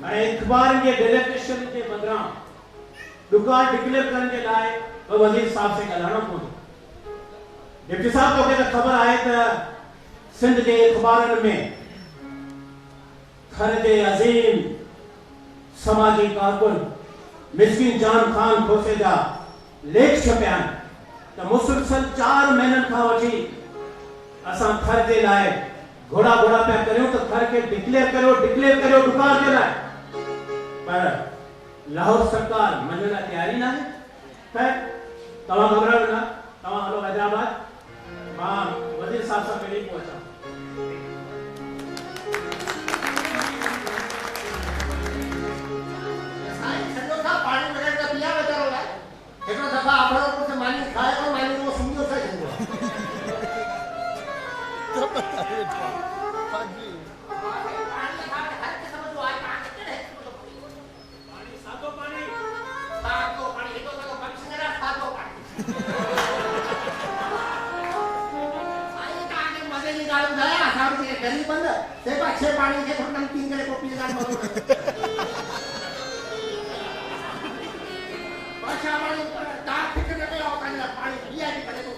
ऐं इख़बारनि जे डेलीगेशन जे बदिरां दुकार डिक्लेयर करण जे लाइ वज़ीर साहब से ॻाल्हाइणो पवंदो डिप्टी साहब तोखे त ख़बर आहे त सिंध जे इख़बारनि में थर जे अज़ीम समाजी कारकुन मिस्किन जान खान खोसे जा लेख छपिया आहिनि त मुसलसल 4 महीननि खां वठी असां थर जे लाइ घोड़ा घोड़ा पिया करियूं त थर खे डिक्लेयर करियो दुकार जे लाइ पर लाहौर सरकार मञण लाइ तयारी न आहे ख़ैर तव्हां घबरायो न तव्हां हलो हैदराबाद मां वज़ीर साहब सां मिली पोइ अचां पानी वगैरह का पिया बेचारो है एकरो दफा आपरो ऊपर से मानी खाए और मानी वो सुनियो से जंगो तो पता है पाजी पानी खा के हर के समझ आए पानी है पानी सातो पानी ये तो बक्सरा सातो पानी आई का आगे मजे की गाल उठाया साहब से गरीब बंद से पाछे पानी के थोड़ा नमकीन करे कॉपी लगा मारो पानी दाग फिक्र नहीं होता है पानी पिया नहीं पड़े तो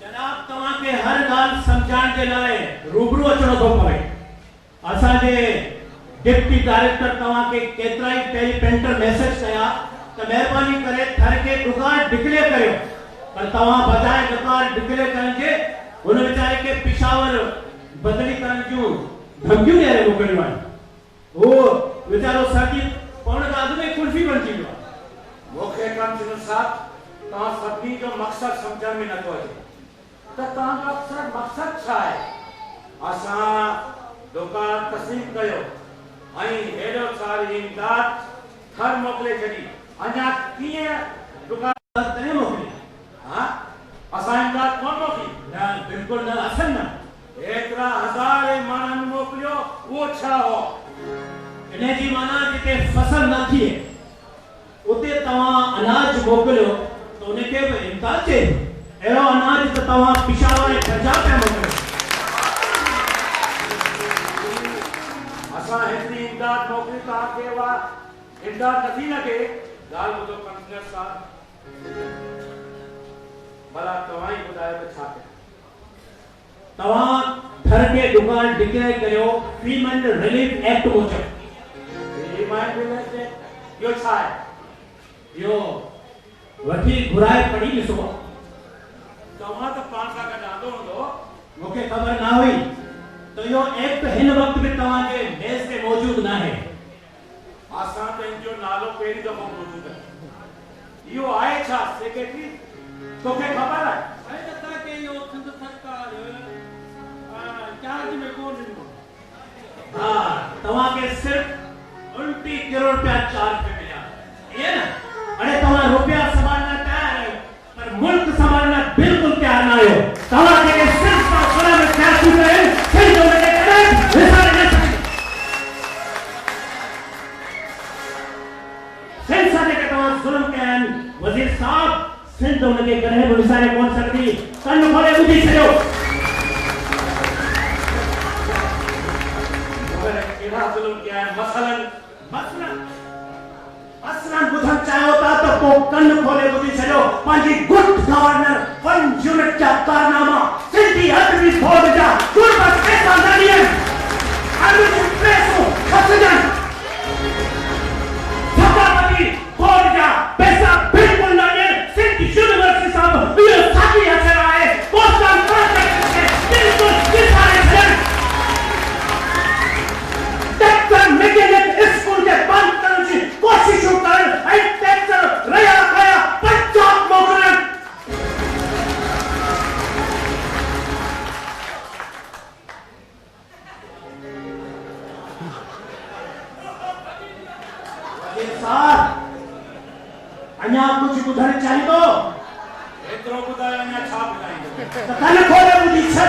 जनाब तव्हां खे हर ॻाल्हि पहुंचाइण जे लाइ रूबरू अचणो थो पवे। असांजे डिप्टी डायरेक्टर तव्हांखे केतिरा ई टेलीपेंटर मैसेज कया त महिरबानी करे थर खे दुकान डिक्लेयर करियो, पर तव्हां बजाए दुकान डिक्लेयर करण जे हुन वीचारे खे पिशावर बदली करण जूं धमकियूं ॾेई मोकिलियूं आहिनि। उहो वीचारो सर्दी पवण खां अॻु में कुल्फी बणिजी वियो आहे। मूंखे कमसिन साहब तव्हां सभिनी जो मक़सदु सम्झण में नथो अचे त तव्हांजो अक्सर मक़सदु छा आहे। असां दुकान तस्लीम कयो ऐं हेॾो सारी इमदाद थर मोकिले छॾी, अञा कीअं दुकान तॾहिं मोकिली? हा असां इमदाद कोन मोकिली? न, बिल्कुलु न, असल न। एतिरा हज़ार माण्हुनि मोकिलियो, उहो छा हो? इन जी माना जिते फसल न थिए उते तव्हां अनाज मोकिलियो त उनखे बि इमदाद चए। अहिड़ो अनाज त तव्हां पिशावर ऐं पंजाब पिया मोकिलियो। असां हेतिरी इमदाद मोकिली, तव्हांखे उहा इमदाद नथी लॻे? ॻाल्हि ॿुधो कमिश्नर साहब, भला तव्हां ई ॿुधायो त छा कयां? तव्हां थर खे दुकान डिक्लेयर करियो फ्रीमैन रिलीफ एक्ट मूजिब। इहो छा आहे? इहो वठी घुराए पढ़ी ॾिसो। तव्हां त पाण सां गॾु आंदो हूंदो। मूंखे ख़बर न हुई त इहो एक्ट हिन वक़्त में तव्हांजे मेज़ ते मौजूदु न आहे। असां त इन जो नालो पहिरीं दफ़ो ॿुधो आहे। इहो आहे छा सेक्रेटरी? तोखे ख़बर आहे? अरे तव्हांखे इहो सिंध सरकार चार्ज में कोन ॾिनो। हा, तव्हांखे सिर्फ़ 29 करोड़ रुपया चार्ज में मिला। ये ना, अरे तव्हां रुपया संभालना तैयार आहियो, पर मुल्क संभालना बिल्कुल तैयार न आहियो। तव्हांखे सिर्फ़ खुला में फैसलो कयो, सिंध में कॾहिं विसारे न सघे। सिंध सां जेके तव्हां ज़ुल्म कया आहिनि, वज़ीर साहब, सिंध उनखे कॾहिं बि विसारे कोन सघंदी। कन खोले ॿुधी छॾियो। कहिड़ा ज़ुल्म कया आहिनि? मसलन ॿुधण चाहियो था त पोइ कन खोले ॿुधी छॾियो। पंहिंजी गुड गवर्नर 1 यूनिट जा कारनामा, सिंधी अदबी फौज जा गुरबत पैसा न ॾियनि, अॼु जूं पैसो खसजनि, सदाबती फौज जा पैसा बिल्कुल न ॾियनि। सिंधी यूनिवर्सिटी साहब इहो साॻी असर आहे। कोस्टल प्रोजेक्ट खे बिल्कुल विसारे छॾनि। टैक्सर मैकेनिक स्कूल के बंद करण जी कोशिशूं करण ऐं टैक्सर रया कया पंजाब मोकिलनि। वज़ीर साहब, अञा कुझु ॿुधणु चाहींदो? एतिरो ॿुधायो, अञा छा ॿुधाईंदो? त कन खोले ॿुधी छॾ।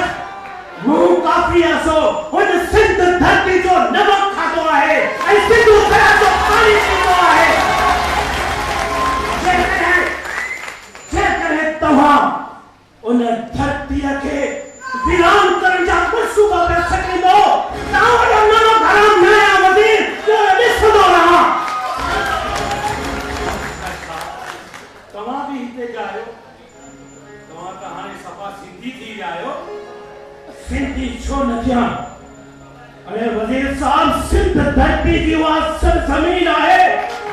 मूं काफ़ी असो हुन सिंध धरती जो नमक खाधो आहे ऐं सिंधू दरिया जो पाणी पीतो आहे। जेकॾहिं तव्हां उन धरतीअ खे वीरान करण जा मंसूबा करे सघंदो, तव्हां वॾो नालो हराम न आहियां वज़ीर, जो ॾिसंदो रहां। तव्हां बि हिते जा आहियो? तव्हां त हाणे सफ़ा सिंधी थी विया आहियो। सिंधी छो न थिया? अरे वज़ीर साहब, सिंध धरती जी उहा सरज़मीन आहे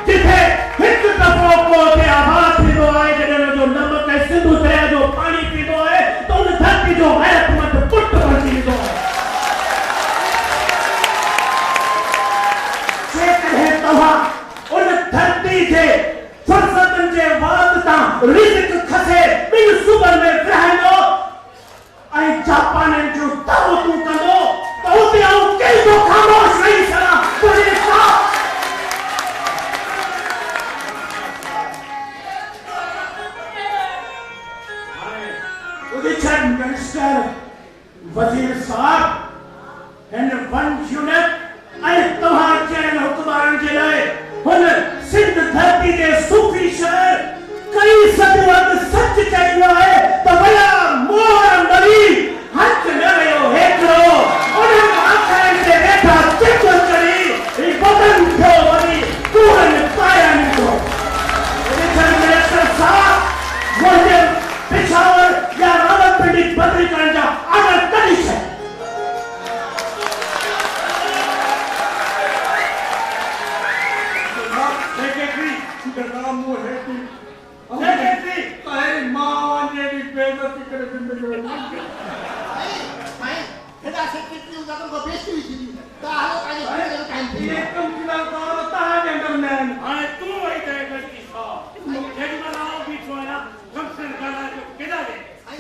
जिथे हिकु दफ़ो को हुते आबाद थींदो आहे। जॾहिं हुनजो नमक ऐं सिंधू दरिया जो पाणी पींदो आहे त उन धरती जो गैरतमंद पुट बणिजी वेंदो आहे। जेकॾहिं तव्हां उन धरती जे फुर्सतनि जे वाद तां रिज़्क़ खसे ॿिनि सूबनि में विरहाईंदो ऐं जापाननि जूं दावतूं कंदो त उते आऊं कंहिंजो ख़ामोश रही सघां। वज़ीर साहब, ॿुधी छॾ मिनिस्टर। वज़ीर साहब, हिन 1 यूनिट ऐं तव्हां जहिड़नि हुक्मराननि जे लाइ हुन सिंध धरती जे सूफ़ी शहर कई सदियूं अॻु सच चईंदो आहे त भला मोहर नबी हथ न वियो हेतिरो, उन्हनि अखरनि ते वेठा चिप चढ़ी बदन थियो वरी कूड़नि पायनि थियो। मिनिस्टर साहब, मुंहिंजे पिशावर या रावलपिंडी बदली करण जा ऑर्डर कढी साईं हेॾा सेक्रेटरी हूंदा त मूंखे बेइज़ती हुई थींदी तव्हां हलो पंहिंजे टाइम थी ये वियो कम खिलाफ करो तहां जेंटलमैन हाणे तूं वही करे गलती सां जेॾी महिल आउं बीठो आहियां फंक्शन ॻाल्हाए जो केॾा ॾे साईं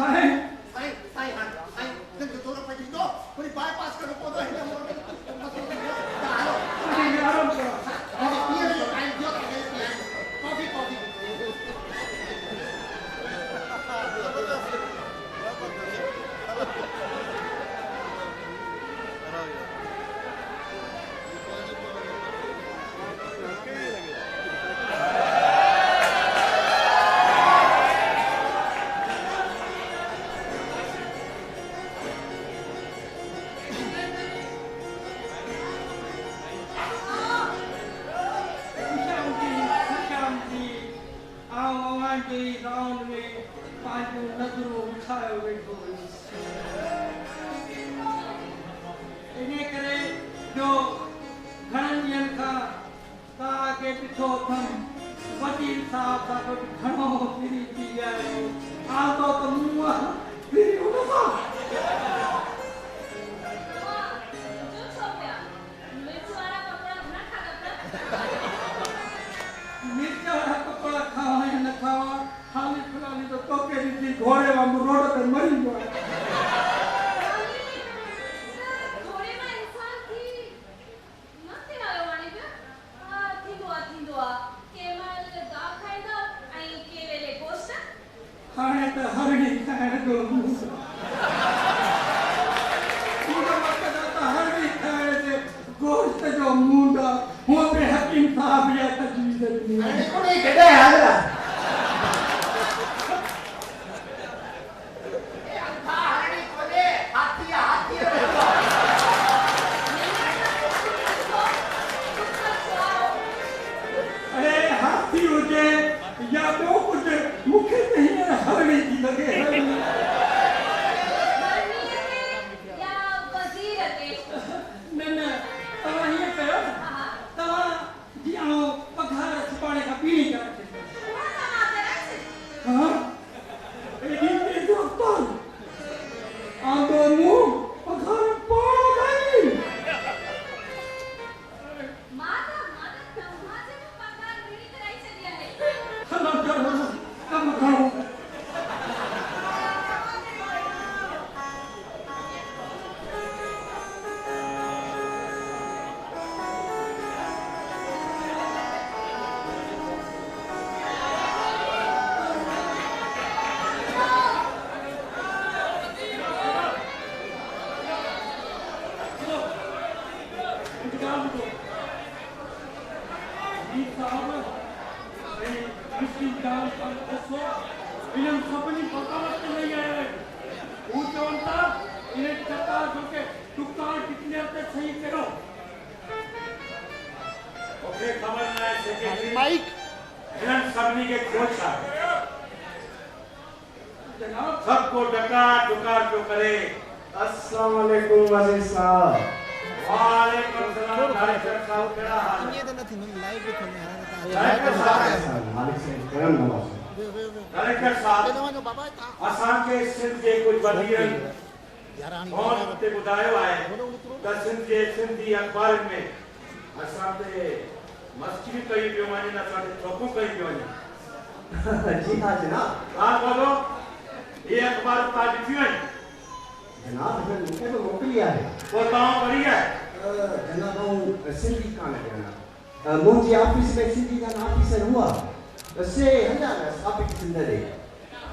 साईं साईं हाणे साईं जल्दी थोरो पैसे ॾियो वरी बाईपास करणो पवंदो हिन मोड़ तव्हां हलो साईं आराम करो पीअण जो टाइम थियो त कॉफी कॉफी घोड़े वांगुरु रोड ते मरी वियो आहे घोड़े मां इंसान थी न थियायो हाणे पियो थींदो आहे के महिल दाग खाईंदो ऐं के वेले गोश्त हाणे त हरणी खाइण जो हरणी खाइण जे गोश्त जो मूंड हूअ बि हकीम साहब जा तजवीज़ ॾिनी हाणे कोई केॾे हाल माइक सबनी के खोज सबको डका डुका जो करे। अस्सलाम वालेकुम वजीर साहब। वालेकुम सलाम डायरेक्टर साहब केड़ा हाल है? ये तो नहीं लाइव भी खोलने डायरेक्टर साहब मालिक से करम नवाज। डायरेक्टर साहब असां के सिंध जे कुछ वजीरन और ते बुधायो है त सिंध जे सिंधी अखबार में असां ते मस्ती कई पियो वञे न असां ते चौकू कई पियो वञे। जी हाँ जनाब। हाँ बोलो ये अखबार का डिफियन जनाब मैं मुझे तो मोकलिया है। वो ताऊ बढ़िया है जनाब वो सिंधी कान है मुझे ऑफिस में सिंधी का ऑफिसर हुआ से हजार साबित सिंधरे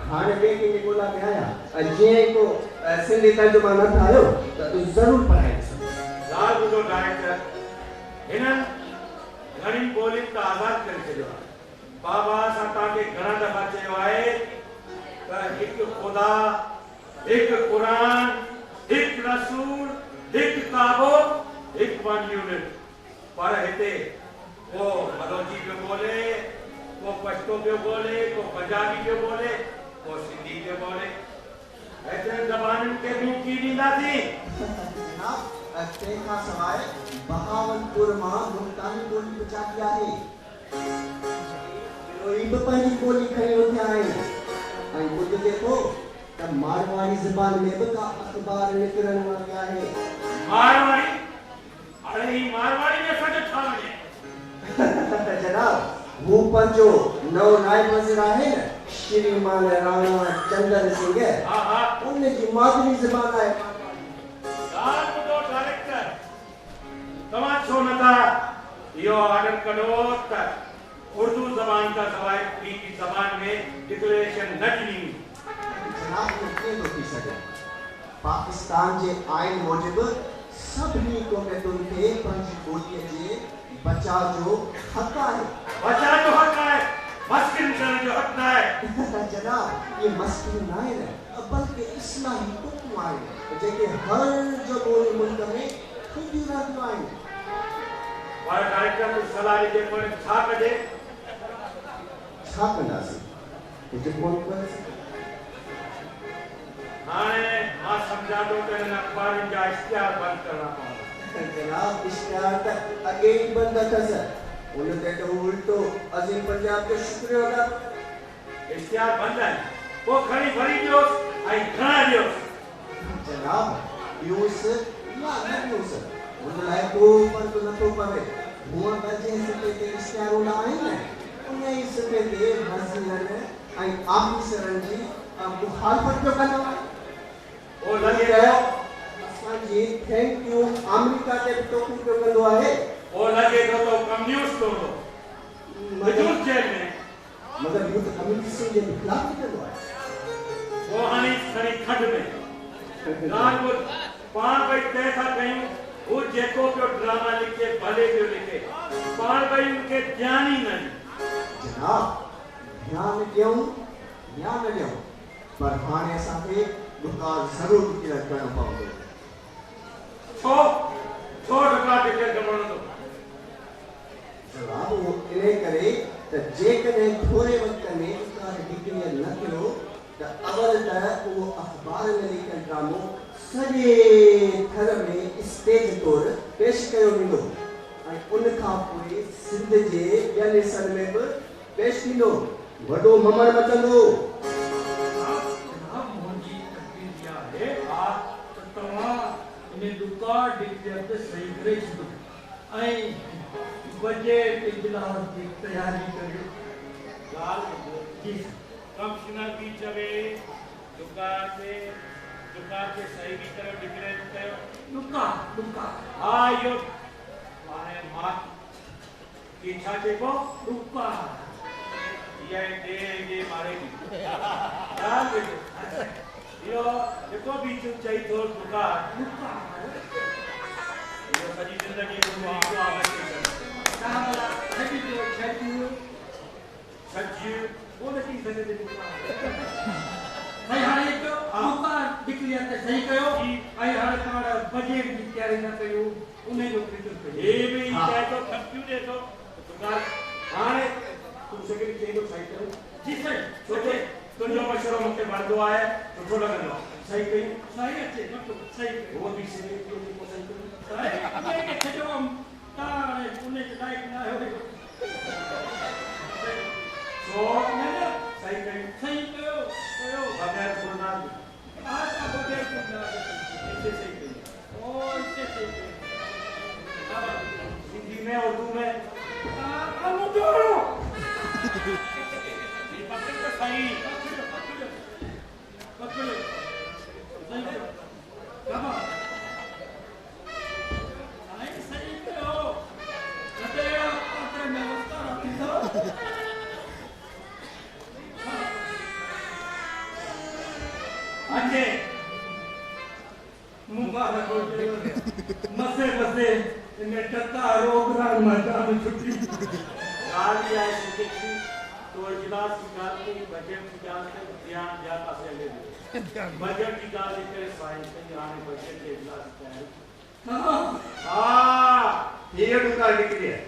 खाने पे के बोला के आया जे को सिंधी तर्जुमा न थायो तो जरूर पढ़ाए लाल बुजो डायरेक्टर इनन घणी बोली त आजाद करे छॾियो बाबा असां तव्हांखे घणा दफ़ा चयो आहे त हिकु ख़ुदा हिकु क़ुरान हिकु रसूल हिकु काबो हिकु वन यूनिट पर हिते को बलोची पियो बोले को पश्तो पियो बोले को पंजाबी पियो बोले को सिंधी पियो बोले ऐसे ज़बानुनि खे बि की ॾींदासीं। जनाब तेखा सवाइ बहावलपुर मां मुल्तानी बोली बचाती आहे लोई बि पंहिंजी बोली खणी उथिया आहिनि ऐं कुझु जेको त मारवाड़ी ज़बान में बि का अख़बार निकिरण वारी आहे। मारवाड़ी? अरे ही मारवाड़ी में असांजो छा वञे? जनाब, वो पंहिंजो नओ नायब वज़ीर आहे न, श्रीमान राणा चंदर सिंह, हाँ हाँ उनजी मादरी ज़बान आहे। ॻाल्हि ॿुधो डायरेक्टर, तव्हां छो नथा इहो ऑर्डर कढो त उर्दू ज़बान का सवाइ ॿी की ज़बान में डिक्लेरेशन न ॾिनी? जनाब, इहो कीअं थो थी सघे? पाकिस्तान जे आइन मूजिबि सभिनी क़ौमियतुनि खे पंहिंजी ॿोलीअ जे बचाव जो हक़ आहे। बचा जो हक़ आहे, मस्किन करण जो हक़ न आहे। जनाब, ये मस्किन न आहे न, बल्कि इस्लाही हुक्म आहे जेके हर जॻह मुल्क में खुदी रहंदियूं आहिनि। पर डायरेक्टर कुझु सलाह ॾिजे पर छा कजे? छा कंदासीं? कुझु कोन करे सघे। हाणे मां सम्झां थो त हिन अख़बारुनि जा इश्तिहार बंदि करणा पवंदा। जनाब, इश्तिहार त अॻे ई बंदि अथसि। उन ते त उल्टो अज़ीम पंजाब जो शुक्रियो अदा करे। इश्तिहार बंदि आहिनि, पोइ खणी भरी ॾियोसि ऐं घणा ॾियोसि? जनाब, ॾियोसि या न ॾियोसि, उन लाइ को फ़र्क़ु नथो पवे। हूअं त जंहिं सिटे ते इश्तिहार हूंदा आहिनि न, उन ई सिटे ते वज़ीरनि ऐं आफ़ीसरनि जी मुखालफ़त जो कंदो आहे। पोइ लॻे पियो असांजी थैंक यू अमेरिका ते बि टोपी पियो कंदो आहे। पोइ लॻे थो त कम्युनिस्ट हूंदो विजुस जेल में, मगर इहो त कम्युनिस्ट जे ख़िलाफ़ ई कंदो आहे। पोइ हाणे खणी खॾ में ॻाल्हि ॿुध, पाण भई तंहिं था कयूं हू जेको पियो ड्रामा लिखे भले पियो लिखे, पाण भई उनखे ध्यानु ई न ॾियूं। जनाब, ध्यानु ॾियूं या न ॾियूं, पर हाणे असांखे दुकान ज़रूरु डिक्लेयर करणो पवंदो। छो छो दुकान डिक्लेयर करणो पवंदो? जनाब, वो इन करे त जेकॾहिं थोरे वक़्त में दुकान डिक्लेयर न कयो त अवल त उहो अख़बार में लिखियलु ड्रामो सॼे थर में स्टेज तौरु पेश कयो वेंदो ऐं उन खां पोइ सिंध जे ॿियनि हिसनि में बि पेश थींदो। वॾो ममण मचंदो। जनाब, मुंहिंजी तकलीफ़ इहा आहे त तव्हां इन दुकान डिक्लेयर ते सही करे छॾियो ऐं बजट इजलास जी तयारी करियो। ॻाल्हि ॿुधो, जी कमिश्नर बि चवे दुकान खे सही बि कयो, डिक्लेयर कयो। दुकान हा, इहो हाणे मां की छा चइबो? दुकान इहा ॾे मारे ॻाल्हि ॿुधो, इहो जेको बि तूं चई थो दुकान, इहो सॼी ज़िंदगी सही कयो ऐं हाणे पाण बजट जी तयारी न कयो, उन जो फिक्र कयो। हे बि चए थो थकियूं ॾे थो दुकान, हाणे तूं सॻी चईंदो सही कयो। जी सही, छोके तुंहिंजो मशवरो मूंखे वणंदो आहे, सुठो लॻंदो आहे। सही कई, सही अचे नथो सही कयो। उहो बि सही कयो, जेको सही कयो। छॾियो तव्हां उन जे लाइक़ न आहियो। छो न सही कई, सही कयो बग़ैर गुनाह जे। बग़ैर हिते सही कई, हिते सही कयो। हिंदी में उर्दू में सही मसे मसे इन टका रोगरान मैदान छुट्टी गाली आए सुखी तो इजलास की गाल को बजट की गाल से ध्यान जा पासे ले बजट की गाल के साइन से आने बजट के इजलास तैयारी। हां ये दुकान निकली है।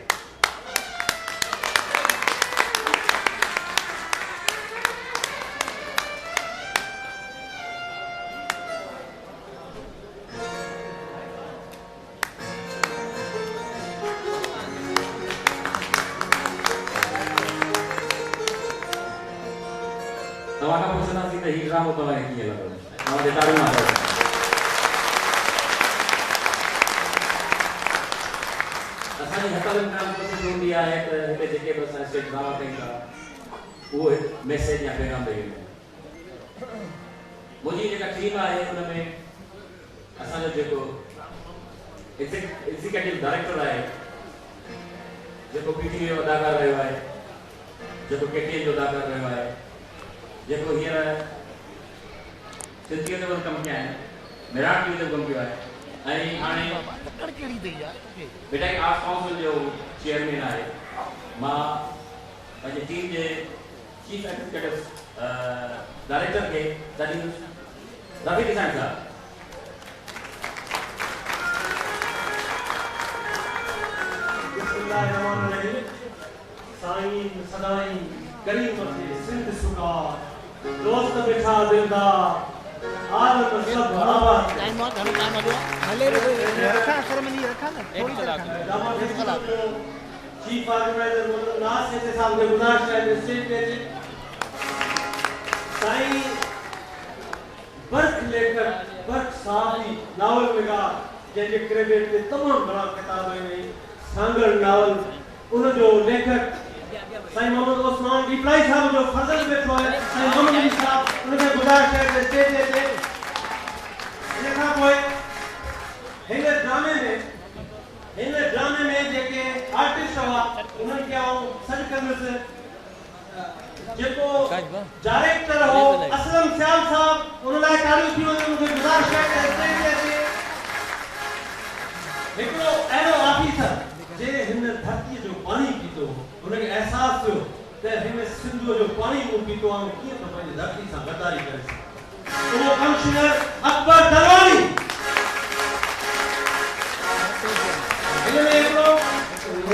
तव्हां खां पुछंदासीं त ही ड्रामो तव्हांखे कीअं लॻो तव्हांजे ॾाढो मज़ो आयो असांजी हथ में काम पसंदि हूंदी आहे त हिते जेके बि असां स्टेज ड्रामा कयूं था उहो मैसेज या पैगाम ॾेई वेंदा मुंहिंजी जेका टीम आहे हुन में असांजो जेको एग्जीक्यूटिव डायरेक्टर आहे जेको PTA जो अदाकार रहियो आहे जेको KTN जो अदाकार रहियो आहे जेको हींअर सिंधीअ ते कमु कया आहिनि मराठी ते कमु कयो आहे ऐं हाणे बेटा आर्ट्स काउंसिल जो चेयरमैन आहे मां पंहिंजी टीम जे चीफ एग्जीक्यूटिव डायरेक्टर खे रफ़ी किसान साहब साईं सदाई करीम थे सिंध सुकार दोस्त बिठा दिलदार आलम सब आबाद टाइम हले रखा सेरेमनी रखा ना थोड़ी रखा चीफ ऑर्गेनाइजर मतलब नास से साहब के गुजारिश है स्टेज पे साईं बर्क लेकर बर्क साहबी नावल में जैसे क्रेडिट के तमाम बड़ा किताब है सांगड़ नावल उन जो लेखक साईं मोहम्मद उस्मान रिप्लाई साहब जो फजल बैठो है साईं मोहम्मद अली साहब उनके गुजारिश है स्टेज पे देखा कोई हिन ड्रामे में जेके आर्टिस्ट हुआ उन्हनि खे आऊं सॾु कंदुसि जेको डायरेक्टर हो असलम श्याम साहब उन लाइ तारीफ़ थी वञे मूंखे गुजारिश आहे त स्टेज ते अचे हिकिड़ो अहिड़ो ऑफिसर जे हिन धरतीअ जो पाणी पीतो हुनखे अहसास थियो त हिन सिंधु जो पाणी मूं पीतो आहे कीअं त पंहिंजी धरती सां गद्दारी करे सघे उहो कमिश्नर अकबर दरवानी हिन में हिकिड़ो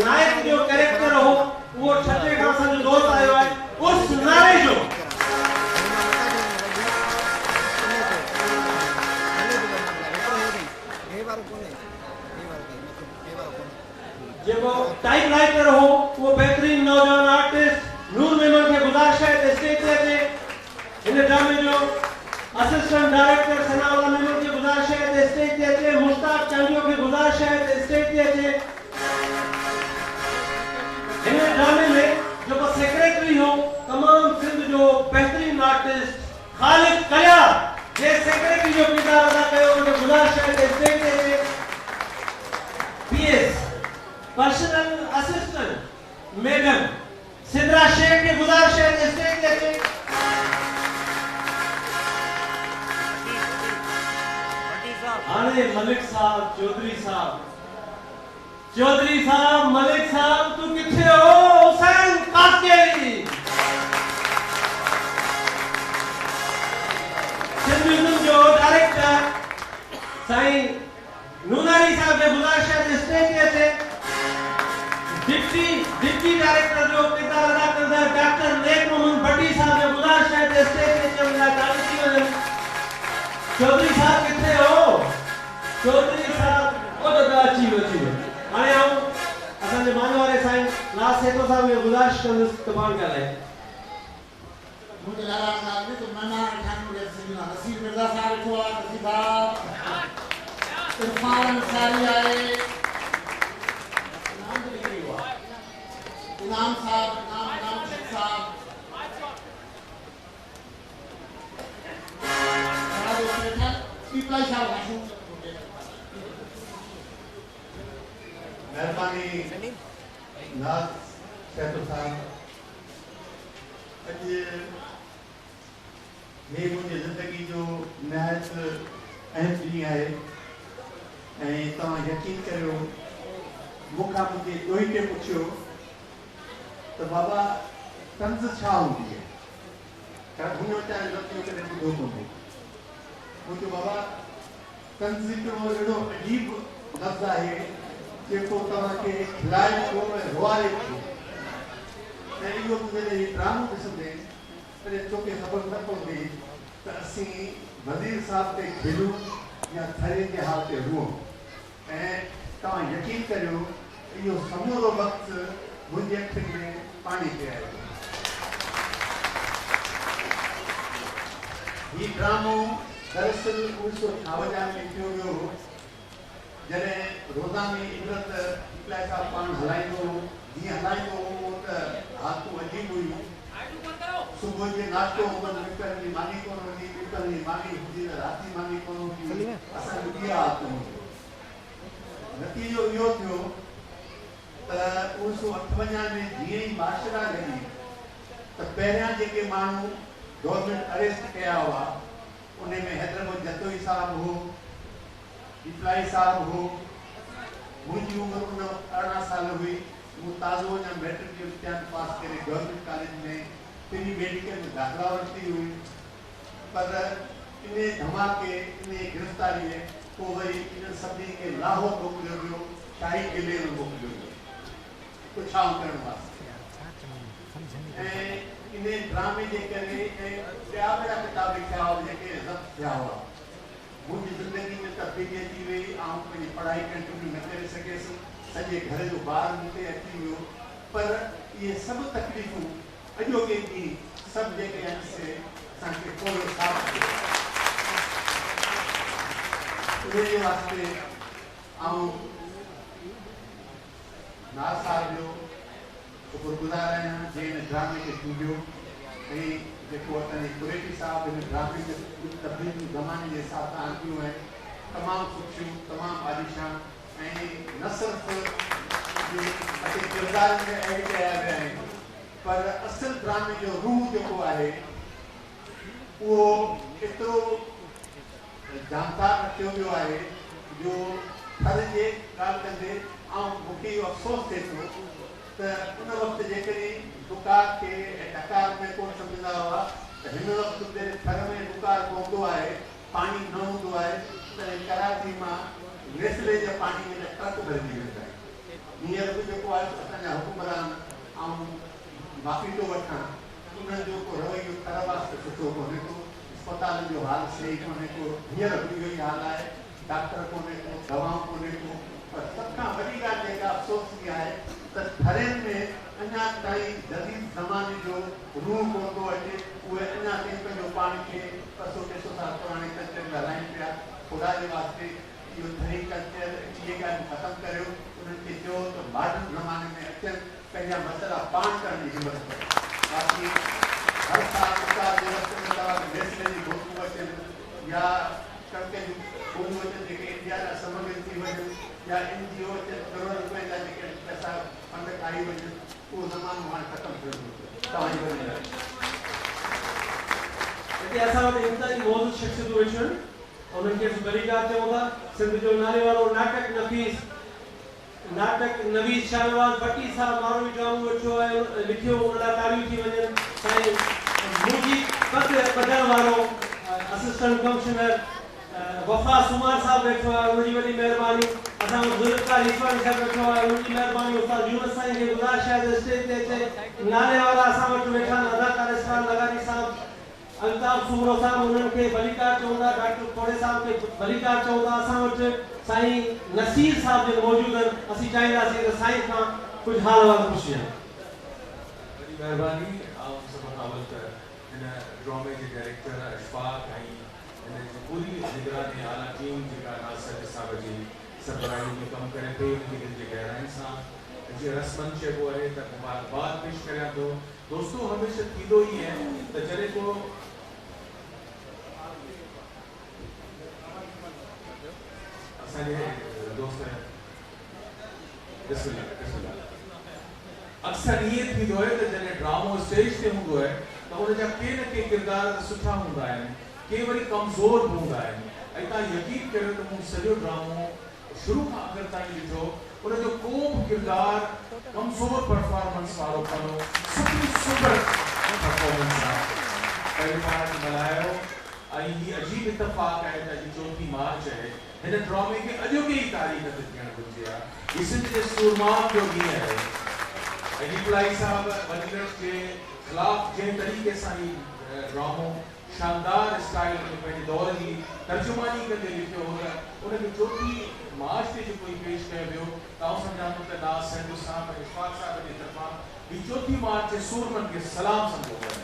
नायक जो कैरेक्टर हो उहो छठे खां असांजो दोस्त आयो आहे उस नारे जो जेको टाइप राइटर हो वो बेहतरीन नौजवान आर्टिस्ट नूर मेमन के गुजारिश है स्टेज पे अचे इन ड्रामे जो असिस्टेंट डायरेक्टर सनाउल्लाह मेमन के गुजारिश है स्टेज पे अचे मुश्ताक चांदियो के गुजारिश है स्टेज पे अचे इन ड्रामे में जो सेक्रेटरी हो तमाम सिंध जो बेहतरीन आर्टिस्ट खालिद कया जे सेक्रेटरी जो किरदार अदा कयो उनके गुजारिश है स्टेज पे अचे PS personal assistant madam Sidra Shaikh के गुजारिश है स्टेज पे अचे आने मलिक साहब चौधरी साहब मलिक साहब तू किथे हो हुसैन काकेरी सिंधिज्म जो डायरेक्टर साईं नूनारी साहब के गुजारिश है स्टेज पे अचे डिप्टी डायरेक्टर जो किरदार अदा कंदा डॉक्टर नेक मोहम्मद भट्टी साहब के गुजारिश है स्टेज पे चमला तारीफ थी वञे चौधरी साहब किथे हो चौधरी साहब ओ दादा अची हाणे आऊं असांजे माने वारे साईं लास्ट सेतो साहब के गुजारिश कंदुसि तमामु ॻाल्हाए मुझे लगा ना तो मना ठाकुर के सिंह नसीब मिर्जा साहब को नसीब साहब इरफान अंसारी आए नाम तो लिखी हुआ इनाम साहब नाम साहब हमारा जो बैठा पीपलाई साहब हाशू मेहरबानी नाज सेतो साहब अज ये मुझे जिंदगी जो नहायत अहम ॾींहुं आहे ऐं तव्हां यकीन करियो मूंखां मुंहिंजे ॾोहिटे पुछियो त बाबा तंज़ छा हूंदी आहे छाकाणि हुन वीचारे लफ़्ज़ कॾहिं ॿुधो कोन्हे मुंहिंजो बाबा तंज़ हिकिड़ो अहिड़ो अजीब लफ़्ज़ आहे जेको तव्हांखे खिलाए थो ऐं रुआरे थो ऐं इहो जॾहिं ड्रामो ॾिसंदे तॾहिं तोखे ख़बर न पवंदी त असीं वज़ीर साहब ते खिलूं या थरे जे हाल ते रुओं ऐं तव्हां यकीन करियो इहो समूरो वक़्तु मुंहिंजी अखियुनि में पाणी पिए आयो ये ड्रामो दरअसल 1958 में थियो वियो हो जॾहिं रोज़ा में इबरत इकला साहब पाण हलाईंदो हो जीअं हलाईंदो हो त हालतूं अजीब हुयूं सुबुह जो नाश्तो मिटर जी मानी कोन हूंदी मिटर जी मानी हूंदी त राति जी मानी कोन हूंदी असांजो इहा हालतूं हूंदियूं नतीजो इहो थियो त 1958 में जीअं ई माशरा लॻी त पहिरियां जेके माण्हू गवर्नमेंट अरेस्ट कया हुआ उन में हैदराबाद जतोई साहब हो इफ्लाई साहब हो मुंहिंजी उम्र उन 18 साल हुई मूं ताज़ो अञा मैट्रिक जो इम्तिहान पास करे गवर्नमेंट कॉलेज में प्री मेडिकल में दाख़िला वरिती हुई पर इन धमाके इन गिरफ़्तारी में पोइ वरी इन सभिनी खे लाहौर मोकिलियो वियो शाही किले में मोकिलियो वियो पुछाऊं करण वास्ते ऐं इन ड्रामे जे करे ऐं ॿिया ॿिया किताब लिखिया हुआ जेके ज़ब्त थिया हुआ मुंहिंजी ज़िंदगी में तब्दीली अची वई ऐं पंहिंजी पढ़ाई कंटिन्यू न करे सघियसि सॼे घर जो ॿार मूं ते अची वियो पर इहे सभु तकलीफ़ूं अॼोके ॾींहुं सभु जेके आहिनि से असांखे थोरो साफ़ कयो उनजे वास्ते आऊं नाज़ साहिब जो शुक्रगुज़ार आहियां जंहिं हिन ड्रामे खे चूंडियो ऐं जेको असांजे कुरेशी साहिब हिन ड्रामे खे तब्दीलियूं ज़माने जे हिसाब सां आणियूं आहिनि तमामु सुठियूं तमामु आलिशान ऐं न सिर्फ़ु किरदारनि में ऐड कया विया आहिनि पर असुल ड्रामे जो रूह जेको आहे उहो एतिरो जानकार रखियो वियो आहे जो हर जे ॻाल्हि कंदे ऐं मूंखे इहो अफ़सोस थिए थो त उन वक़्तु जेकॾहिं दुकार खे ऐं डकार में कोन सम्झंदा हुआ त हिन वक़्तु थर में दुकार पवंदो आहे पाणी न हूंदो आहे त कराची मां नेसले जे पाणी में ट्रक भरिजी वेंदा आहिनि हींअर बि जेको आहे असांजा हुकुमरान ऐं माफ़ी थो वठां उन्हनि जो को रवैयो थर वास्ते सुठो कोन्हे को अस्पतालनि जो हाल सही कोन्हे को हींअर बि इहो ई हाल आहे डॉक्टर कोन्हे को दवाऊं कोन्हे को पर सभ खां वॾी ॻाल्हि जेका अफ़सोस जी आहे त थरनि में अञा ताईं जदीद ज़माने जो रूह कोन थो अचे उहे अञा ताईं पंहिंजो पाण खे 200-300 साल पुराणे कल्चर में हलाइनि पिया ख़ुदा जे वास्ते इहो धनी कल्चर इहे ॻाल्हियूं ख़तमु करियो उन्हनि खे चयो त मॉडर्न ज़माने में अचनि पंहिंजा मसइला पाण करण जी हिमत कयो बाक़ी हर साल उतार जे वक़्त में तव्हां नेस्ले जी बोतूं अचनि या कणक जूं बोतूं अचनि जेके इंडिया जा समग्र थी वञनि या NGO अचनि करोड़ रुपए जा जेके पैसा फंड खाई वञनि उहो ज़मानो हाणे ख़तमु थियो तव्हांजी वॾी हिते असां वटि इंतिहाई मौजूद शख़्सियतूं वेठियूं आहिनि उन्हनि खे बरीगाह चऊं था सिंध जो नाले वारो नाटक नवीस शाहनवाज़ भट्टी साहब माण्हू ड्रामो वेठो आहे लिखियो उन लाइ तारियूं थी वञनि साईं मुंहिंजी पद ॿधण वारो असिस्टेंट कमिश्नर वफ़ा सुमार साहब वेठो आहे उनजी वॾी महिरबानी असां ज़ुल्फ़कार इस्माइल साहब वेठो आहे उनजी महिरबानी उस्ताद यूनुस साईं खे गुज़ारिश आहे त स्टेज ते अचे नाले वारा असां वटि वेठा आहिनि अदाकार इस्माइल लगानी साहब अल्ताफ सुमरो साहब उन्हनि खे भलीकार चवंदा डॉक्टर खोड़े साहब खे भलीकार चवंदा असां वटि साईं नसीर साहब जो मौजूद आहिनि असीं चाहींदासीं त साईं खां कुझु हाल अहवाल पुछिजनि बड़ी मेहरबानी आप सब अवल त इन ड्रामे के डायरेक्टर अशफाक ऐं इन जी पूरी निगरानी आला टीम जेका नासिर साहब जी सरबराही में कमु करे पई उनखे दिलि जे गहराई सां जीअं रस्मन चइबो आहे त मुबारकबाद पेश करियां थो दोस्तों हमेशा थींदो ई आहे त जॾहिं को असांजे दोस्त अक्सर ये थींदो आहे त जॾहिं ड्रामो स्टेज ते हूंदो आहे त उनजा के न के किरदार सुठा हूंदा आहिनि के वरी कमज़ोर बि हूंदा आहिनि ऐं तव्हां यकीन करियो त मूं सॼो ड्रामो शुरू खां आख़िर ताईं ॾिठो उनजो को बि किरदार कमज़ोर परफॉर्मेंस वारो कोन्हो सुठी सुपर परफॉर्मेंस आहे पहिरीं पाण खे मल्हायो ऐं हीअ अजीब इतफ़ाक़ आहे त अॼु 4 मार्च आहे हिन ड्रामे खे अॼोके ई तारीख़ ते थियणु घुरिजे आहे हीअ सिंध जे सूरमान जो ॾींहुं आहे ऐं इब्लाई साहब वज़ीर जे ख़िलाफ़ जंहिं तरीक़े सां हीउ ड्रामो शानदार स्टाइल में पंहिंजे दौर जी तर्जुमानी कंदे लिखियो हो त उनखे 4 मार्च ते जेको पेश कयो वियो त आउं सम्झां थो त नाज़ संधू साहब ऐं इशफाक साहब जे तरफ़ां हीउ 4 मार्च जे सूरमनि खे सलाम सम्झो वञे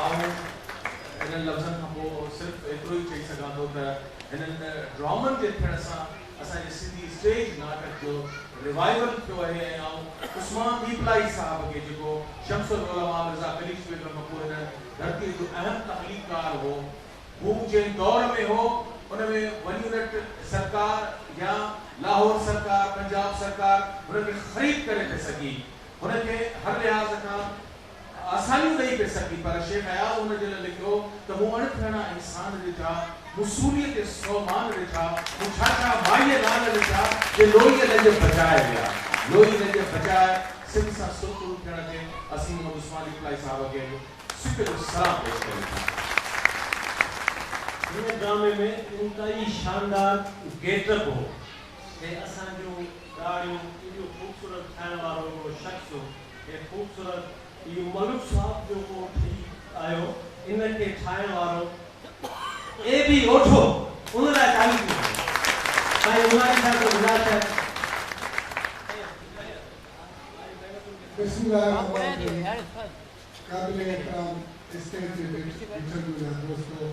इन लफ़्ज़नि खां पोइ सिर्फ़ु एतिरो ई चई सघां थो त हिननि ड्रामनि जे थियण सां असांजे सिंधी स्टेज नाटक जो रिवाइवल थियो आहे ऐं उस्मान दीपलाई साहब खे जेको शम्सुल उलमा मिर्ज़ा कलीश बेगम खां पोइ हिन धरतीअ जो अहम तख़लीक़कार हो, हू जंहिं दौर में हो उन में वॾी यूनिट सरकार या लाहौर सरकार, पंजाब सरकार हुनखे ख़रीद करे पई सघी, हुनखे हर लिहाज़ खां आसानियूं ॾेई पई सघी, पर शेख अयाज़ हुन जे लाइ लिखियो त मूं अणथणा इंसान ॾिठा, मूं सूलीअ ते सोमान ॾिठा, मूं छा माईअ नाल ॾिठा जे लोईअ लॼ बचाए विया, लोई लॼ बचाए सिंध सां सुरखुरू थियण ते असीं मोहम्मद उस्मान दीपलाई साहब खे सिक जो सलाम पेश कयूं था। हिन ड्रामे में इंतहाई शानदार गेटअप हो ऐं असांजो ॾाढो एॾो ख़ूबसूरत ठाहिण वारो शख़्स हो ऐं ख़ूबसूरत इहो मलुक साहब जो को ठही आयो, इनखे ठाहिण वारो ए बि ओठो उन लाइ तारीफ़ कई साईं उनारी साहब जो गुज़ारिश है। काबिल एहतराम स्टेज दोस्तों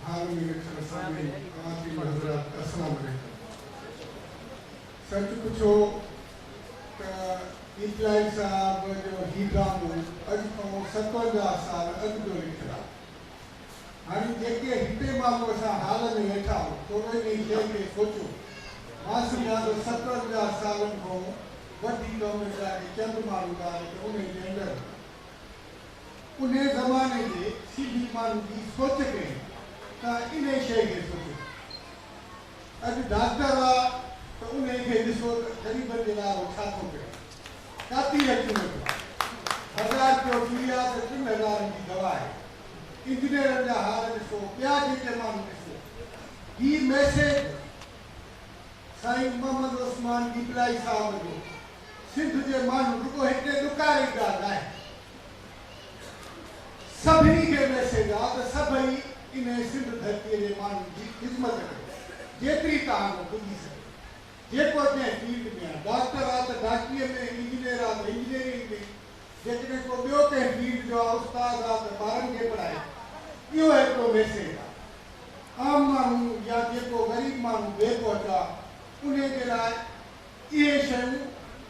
हाल में अस्सलाम वालेकुम। सच पुछो दीपलाई साहब जो ही ड्रामो अॼु खां 57 साल अॻु जो लिखियलु आहे। हाणे जेके हिते माण्हू असां हाल में वेठा आहियूं थोरो इन शइ खे सोचो, मां सम्झां थो 57 सालनि खां वठी कौम जा चंद माण्हू ॻाल्हि उन जे अंदरि उन ज़माने जे सिंधी माण्हू जी सोच कई त इन शइ खे सोचो। अॼु डॉक्टर आहे त उन खे ॾिसो त ग़रीबनि जे लाइ उहो छा थो करे, काती अची वेठो आहे, 1000 रुपयो फी आहे त 3000 जी दवा आहे। इंजीनियरनि जा हाल ॾिसो, ॿिया जेके माण्हू ॾिसो, ही मैसेज साईं मोहम्मद उस्मान दीपलाई साहब जो सिंध जे माण्हू रुगो हिते ॾुकारी ॻाल्हि आहे, सभिनी खे मैसेज आहे त सभई इन सिंध धरतीअ जे माण्हू जी ख़िदमत कयो जेतिरी तव्हां पुॼी सघे। जेको जंहिं फील्ड में आहे, डॉक्टर आहे त डॉक्टरीअ में, इंजीनियर आहे त इंजीनियरिंग में, जेकॾहिं को ॿियो कंहिं फील्ड जो आहे उस्ताद आहे त ॿारनि खे पढ़ाए, इहो हिकिड़ो मैसेज आहे। आम माण्हू या जेको ग़रीब माण्हू बेपहुच आहे उन जे लाइ इहे शयूं,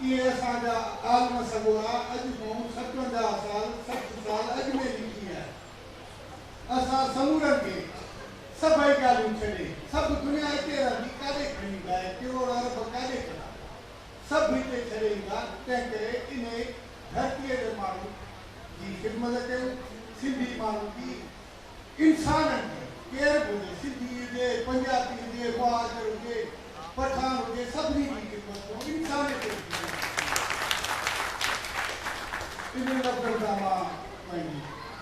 इहे असांजा आलम सॻोरा अॼु खां 57 साल 60 साल अॻु में लिखी आहे। असां समूरनि खे सभई ॻाल्हियूं छॾे, सभु दुनिया हिते रहंदी, काॾे खणी ईंदा आहे, करोड़ अरब काॾे कंदा, सभु हिते छॾे ईंदा। तंहिं करे इन धरतीअ जे माण्हू जी ख़िदमत कयूं, सिंधी माण्हू जी, इंसाननि खे केरु बि हुजे, सिंधी हुजे, पंजाबी हुजे, मुहाजिर हुजे, पठान हुजे, सभिनी जी ख़िदमत कयूं, इंसानियत जी। इन लफ़्ज़नि सां मां पंहिंजी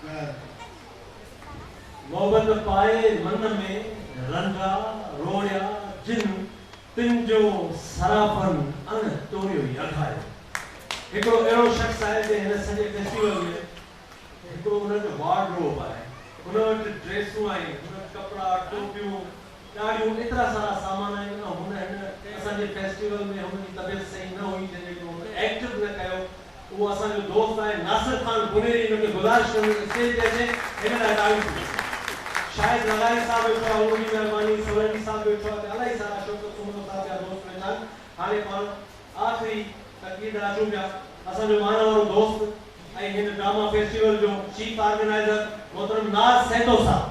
ॻाल्हि मोहब्बत पाए मन में रंगा रोया जिन तिन जो सराफन अन तोड़ियो ई अघायो। हिकिड़ो अहिड़ो शख़्स आहे जे हिन सॼे फेस्टिवल में हिकिड़ो हुनजो वार्डरोब आहे, हुन वटि ड्रेसूं आहिनि, हुन वटि कपिड़ा, टोपियूं, ॾाढियूं, एतिरा सारा सामान आहिनि। हुन हिन असांजे फेस्टिवल में हुनजी तबियत सही न हुई जंहिंजे करे हुन एक्टिव न कयो। उहो असांजो दोस्त आहे नासिर खान बुनेरी, हुनखे गुज़ारिश कंदुसि स्टेज ते अचे, हिन लाइ तारीफ़ शायद लगाई साहब वेठो आहे, उनजी महिरबानी, सोलंकी साहब वेठो आहे, इलाही सारा शौक़त सुमन साहब जा दोस्त वेठा आहिनि। हाणे पाण आख़िरी तक़रीर अचूं पिया। असांजो माना वारो दोस्त ऐं हिन ड्रामा फेस्टिवल जो चीफ ऑर्गेनाइज़र मोहतरम नाज़ सैदो साहब।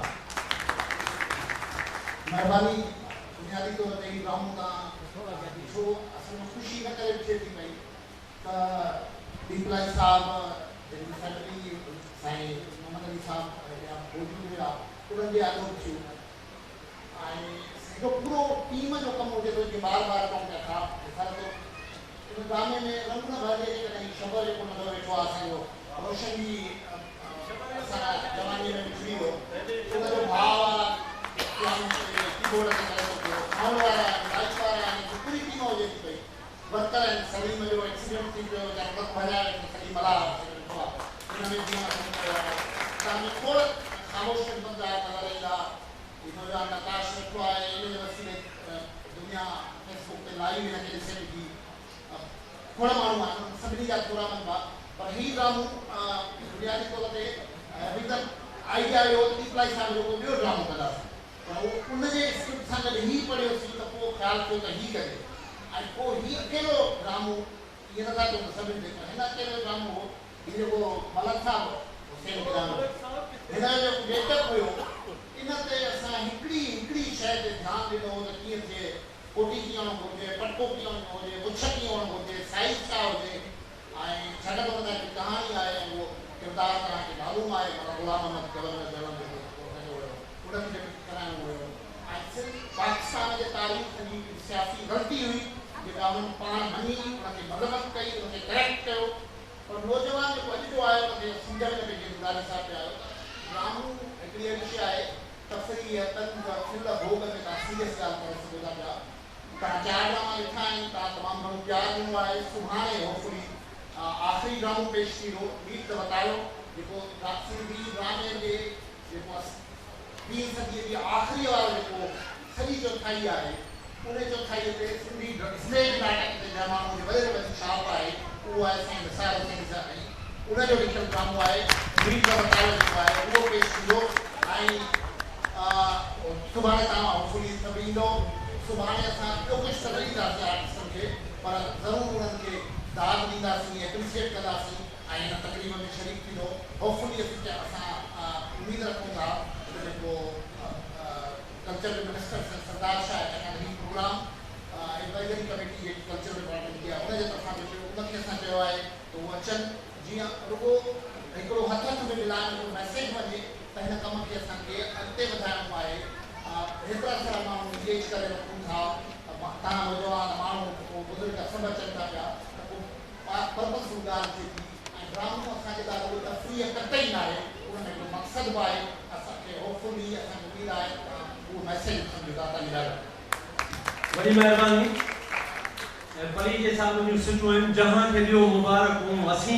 महिरबानी। बुनियादी तौर ते ड्रामो तां ॾिठो, असां ख़ुशी न करे थिए थी पई त दीपलाई साहब जंहिंजी फैमिली साईं मोहम्मद अली साहब या मौजूदु हुआ, उन्हनि जे आदो थियो ऐं हिकिड़ो पूरो टीम जो कमु हुजे थो, बार बार कमु पिया था। ॾिसण थो इन ड्रामे में रंग न भरिजे, जेकॾहिं शबर जेको नज़र वेठो आहे असांजो रोशन जी असां जवानीअ में निकिरी वियो, उनजो भाव आहे कीबोर्ड ते करे थो पियो, साउंड वारा, लाइट वारा, पूरी टीम हुजे थी पई। वर्कर आहिनि, सलीम जो एक्सीडेंट थी पियो या ट्रक भॼाए सलीम अला वेठो आहे, हुन में जीअं तव्हांखे खोड़ ख़ामोश खिदमतगार नज़र ईंदा। हिनजा नकाश वेठो आहे, इन जे वसीले दुनिया फेसबुक ते लाइव हिनखे ॾिसे थी, खोड़ माण्हू आहिनि, सभिनी जा थोरा मनबा पर ही ड्रामो बुनियादी तौर ते अभी तक आइडिया यो इप्लाई साल जो ॿियो ड्रामो कंदासीं पर उनजे स्क्रिप्ट सां गॾु ही पढ़ियोसीं त पोइ ख़्यालु थियो त ही करे ऐं पोइ ही अकेलो ड्रामो इहे नथा चऊं त सभिनि खे हिन अकेलो ड्रामो हो ही जेको मलक साहब हुसैन गिलानी हिन जो गेटअप हुयो इन ते असां हिकिड़ी शइ ते ध्यानु ॾिनो त कीअं थिए कोटी कीअं वञणु घुरिजे पटको कीअं वञणु घुरिजे मुछ कीअं वञणु घुरिजे साइज़ छा हुजे ऐं छाकाणि त हुनजी कहाणी आहे ऐं उहो किरदारु तव्हांखे मालूम आहे माना ग़ुलाम अहमद गवर्नर जनरल जेको हुयो उनखे कराइणो हुयो ऐं सिर्फ़ु पाकिस्तान जे तारीख़ जी सियासी ग़लती हुई जेका उन्हनि पाण मञी उनखे मरम्मत कई उनखे करेक्ट कयो पर नौजवान जेको अॼु जो आयो उनखे सम्झ में न पई गुज़ारे साहब पिया आयो ड्रामो हिकिड़ी अहिड़ी शइ आहे तफ़री तंज खिल भोग में तव्हां सीरियस ॻाल्हि करे सघो था पिया तव्हां 4 ड्रामा ॾिठा आहिनि तव्हां तमामु घणो प्यारु ॾिनो आहे सुभाणे होपफुली आख़िरी ड्रामो पेश थींदो ॿी त बतायो जेको सिंधी ड्रामे जे जेको 20वीं सदीअ जी आख़िरी वारो जेको सॼी चौथाई आहे उन चौथाईअ ते सिंधी स्टेज नाटक ते जा माण्हू जो वॾे में वॾी छाप आहे उहो आहे साईं निसार हुसैन सां ऐं उनजो लिखियलु ड्रामो आहे ॿी त बतायो जेको आहे उहो पेश थींदो ऐं सुभाणे तव्हां होपफुली सभु ईंदो सुभाणे असां ॿियो कुझु त न ॾींदासीं आर्टिस्टनि खे पर ज़रूरु उन्हनि खे दाद ॾींदासीं एप्रिशिएट कंदासीं ऐं हिन तक़रीब में शरीक थींदो होपफुली असां उमेद रखूं था त जेको कल्चरल मिनिस्टर सरदार शाह चवंदा ही प्रोग्राम एडवाइजरी कमेटी जेकी कल्चरल डिपार्टमेंट की आहे उनजे तरफ़ां जेको उनखे असां चयो आहे त उहो अचनि जीअं रुॻो हिकिड़ो हथ में मिलाइण जो मैसेज वञे त हिन कम खे असांखे अॻिते वधाइणो आहे हेतिरा सारा माण्हू इंगेज करे रखूं था तव्हां नौजवान माण्हू बुज़ुर्ग सभु अचनि था पिया त पोइ पर्पसफुल ॻाल्हि थिए थी ऐं ड्रामो असांजे लाइ उहो तफ़रीह कतई न आहे उनमें हिकिड़ो मक़सदु बि आहे असांखे होपफुली असांखे उमेद आहे त उहो मैसेज सम्झो था तव्हांजी ॾाढो वॾी महिरबानी ऐं परी जे साम्हूं जूं सिटूं आहिनि जहां खे ॾियो मुबारक हूं असीं